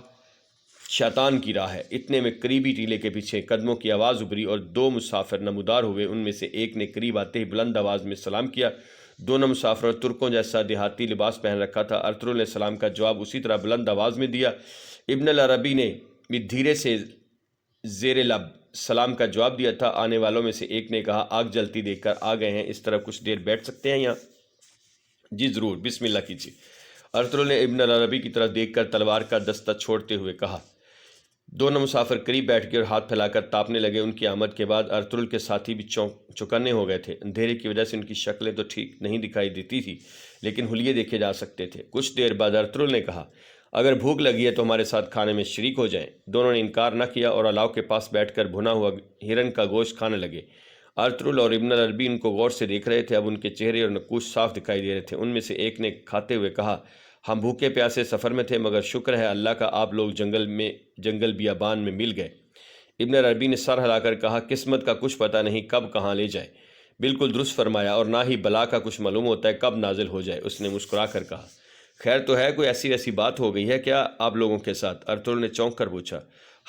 شیطان کی راہ ہے۔ اتنے میں قریبی ٹیلے کے پیچھے قدموں کی آواز ابھری اور دو مسافر نمودار ہوئے۔ ان میں سے ایک نے قریب آتے ہی بلند آواز میں سلام کیا۔ دونوں مسافروں نے ترکوں جیسا دیہاتی لباس پہن رکھا تھا۔ ارطغرل نے سلام کا جواب اسی طرح بلند آواز میں دیا۔ ابن العربی نے بھی دھیرے سے زیر لب سلام کا جواب دیا تھا۔ آنے والوں میں سے ایک نے کہا، آگ جلتی دیکھ کر آ گئے ہیں، اس طرح کچھ دیر بیٹھ سکتے ہیں یہاں؟ جی ضرور، بسم اللہ کیجیے۔ ارطغرل نے ابن العربی کی طرف دیکھ کر تلوار کا دستہ چھوڑتے ہوئے کہا۔ دونوں مسافر قریب بیٹھ گئے اور ہاتھ پھیلا کر تاپنے لگے۔ ان کی آمد کے بعد ارطغرل کے ساتھی بھی چوکنے ہو گئے تھے۔ اندھیرے کی وجہ سے ان کی شکلیں تو ٹھیک نہیں دکھائی دیتی تھی، لیکن حلیے دیکھے جا سکتے تھے۔ کچھ دیر بعد ارطغرل نے کہا، اگر بھوک لگی ہے تو ہمارے ساتھ کھانے میں شریک ہو جائیں۔ دونوں نے انکار نہ کیا اور الاؤ کے پاس بیٹھ کر بھنا ہوا ہرن کا گوشت کھانے لگے۔ ارطغرل اور ابن العربی ان کو غور سے دیکھ رہے تھے۔ اب ان کے چہرے اور نقوش صاف دکھائی دے رہے تھے۔ ان میں سے ایک نے کھاتے ہوئے کہا، ہم بھوکے پیاسے سفر میں تھے، مگر شکر ہے اللہ کا آپ لوگ جنگل بیابان میں مل گئے۔ ابن عربی نے سر ہلا کر کہا، قسمت کا کچھ پتہ نہیں کب کہاں لے جائے۔ بالکل درست فرمایا، اور نہ ہی بلا کا کچھ معلوم ہوتا ہے کب نازل ہو جائے، اس نے مسکرا کر کہا۔ خیر تو ہے، کوئی ایسی بات ہو گئی ہے کیا آپ لوگوں کے ساتھ؟ ارطغرل نے چونک کر پوچھا۔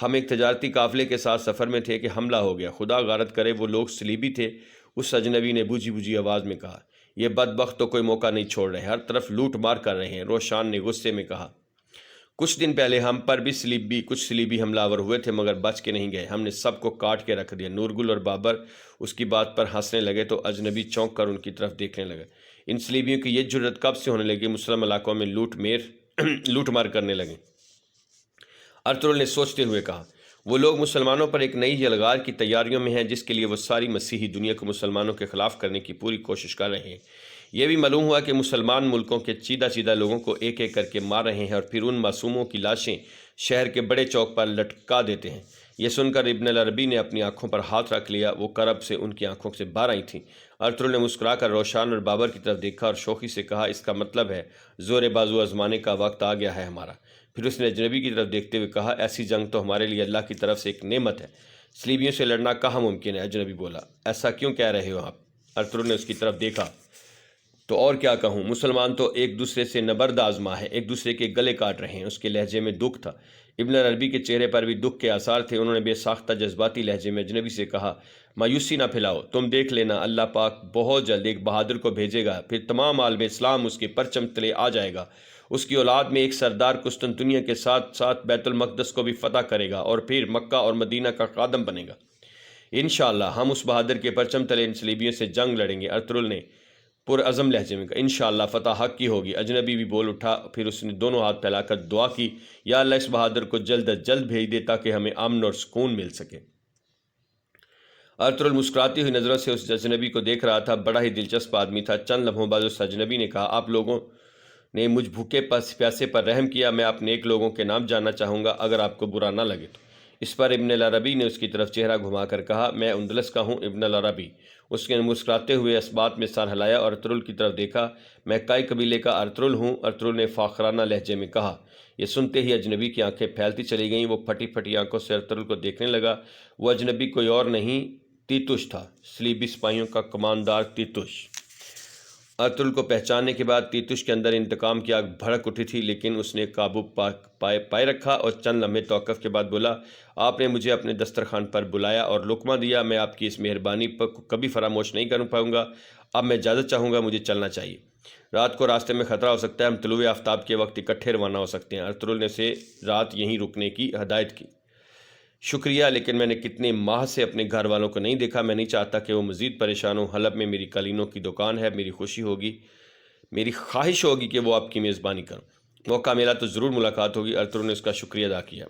ہم ایک تجارتی قافلے کے ساتھ سفر میں تھے کہ حملہ ہو گیا، خدا غارت کرے وہ لوگ صلیبی تھے، اس اجنبی نے بوجھی آواز میں کہا۔ یہ بدبخت تو کوئی موقع نہیں چھوڑ رہے، ہر طرف لوٹ مار کر رہے ہیں، روشان نے غصے میں کہا۔ کچھ دن پہلے ہم پر بھی کچھ صلیبی حملہ آور ہوئے تھے، مگر بچ کے نہیں گئے، ہم نے سب کو کاٹ کے رکھ دیا۔ نورگل اور بابر اس کی بات پر ہنسنے لگے تو اجنبی چونک کر ان کی طرف دیکھنے لگے۔ ان صلیبیوں کی یہ جرت کب سے ہونے لگی؟ مسلم علاقوں میں لوٹ مار کرنے لگے۔ ارطغرل نے سوچتے ہوئے کہا، وہ لوگ مسلمانوں پر ایک نئی یلغار کی تیاریوں میں ہیں جس کے لیے وہ ساری مسیحی دنیا کو مسلمانوں کے خلاف کرنے کی پوری کوشش کر رہے ہیں۔ یہ بھی معلوم ہوا کہ مسلمان ملکوں کے چیدہ لوگوں کو ایک ایک کر کے مار رہے ہیں اور پھر ان معصوموں کی لاشیں شہر کے بڑے چوک پر لٹکا دیتے ہیں۔ یہ سن کر ابن العربی نے اپنی آنکھوں پر ہاتھ رکھ لیا۔ وہ کرب سے ان کی آنکھوں سے باہر آئی تھیں۔ ارطغرل نے مسکرا کر روشان اور بابر کی طرف دیکھا اور شوخی سے کہا، اس کا مطلب ہے زور بازو آزمانے کا وقت آ گیا ہے ہمارا۔ پھر اس نے اجنبی کی طرف دیکھتے ہوئے کہا، ایسی جنگ تو ہمارے لیے اللہ کی طرف سے ایک نعمت ہے، صلیبیوں سے لڑنا کہاں ممکن ہے؟ اجنبی بولا، ایسا کیوں کہہ رہے ہو آپ؟ ارطغرل نے اس کی طرف دیکھا تو اور کیا کہوں، مسلمان تو ایک دوسرے سے نبرد آزما ہے، ایک دوسرے کے گلے کاٹ رہے ہیں۔ اس کے لہجے میں دکھ تھا۔ ابن العربی کے چہرے پر بھی دکھ کے آثار تھے۔ انہوں نے بے ساختہ جذباتی لہجے میں اجنبی سے کہا، مایوسی نہ پھیلاؤ، تم دیکھ لینا، اللہ پاک بہت جلد ایک بہادر کو بھیجے گا، پھر تمام عالم اسلام اس کے پرچم تلے آ جائے گا۔ اس کی اولاد میں ایک سردار قسطنطنیہ کے ساتھ ساتھ بیت المقدس کو بھی فتح کرے گا اور پھر مکہ اور مدینہ کا خادم بنے گا۔ انشاءاللہ ہم اس بہادر کے پرچم تلے ان صلیبیوں سے جنگ لڑیں گے۔ ارطغرل نے پرعزم لہجے میں کہا، انشاءاللہ فتح حق کی ہوگی۔ اجنبی بھی بول اٹھا، پھر اس نے دونوں ہاتھ پھیلا کر دعا کی، یا اللہ اس بہادر کو جلد از جلد بھیج دے تاکہ ہمیں امن اور سکون مل سکے۔ ارطغرل مسکراتی ہوئی نظروں سے اس اجنبی کو دیکھ رہا تھا۔ بڑا ہی دلچسپ آدمی تھا۔ چند لمحوں بعد اس اجنبی نے کہا، آپ لوگوں نے مجھ بھوکے پیاسے پر رحم کیا، میں آپ نیک لوگوں کے نام جاننا چاہوں گا اگر آپ کو برا نہ لگے تو۔ اس پر ابن العربی نے اس کی طرف چہرہ گھما کر کہا، میں اندلس کا ہوں ابن العربی۔ اس نے مسکراتے ہوئے اس بات میں سر ہلایا اور ارطغرل کی طرف دیکھا، میں کائی قبیلے کا ارطغرل ہوں۔ ارطغرل نے فاخرانہ لہجے میں کہا۔ یہ سنتے ہی اجنبی کی آنکھیں پھیلتی چلی گئیں۔ وہ پھٹی پھٹی آنکھوں سے ارطغرل کو دیکھنے لگا۔ وہ اجنبی کوئی اور نہیں، تیتوش تھا، صلیبی سپاہیوں کا کماندار تیتوش۔ ارطغرل کو پہچاننے کے بعد تیتوش کے اندر انتقام کی آگ بھڑک اٹھی تھی، لیکن اس نے قابو پائے رکھا اور چند لمحے توقف کے بعد بولا، آپ نے مجھے اپنے دسترخوان پر بلایا اور لقمہ دیا، میں آپ کی اس مہربانی پر کبھی فراموش نہیں کر پاؤں گا۔ اب میں اجازت چاہوں گا، مجھے چلنا چاہیے۔ رات کو راستے میں خطرہ ہو سکتا ہے، ہم طلوع آفتاب کے وقت اکٹھے روانہ ہو سکتے ہیں۔ ارطغرل نے اسے رات یہیں رکنے کی ہدایت کی۔ شکریہ، لیکن میں نے کتنے ماہ سے اپنے گھر والوں کو نہیں دیکھا، میں نہیں چاہتا کہ وہ مزید پریشان ہوں۔ حلب میں میری قالینوں کی دکان ہے، میری خواہش ہوگی کہ وہ آپ کی میزبانی کروں۔ موقع ملا تو ضرور ملاقات ہوگی۔ ارطغرل نے اس کا شکریہ ادا کیا۔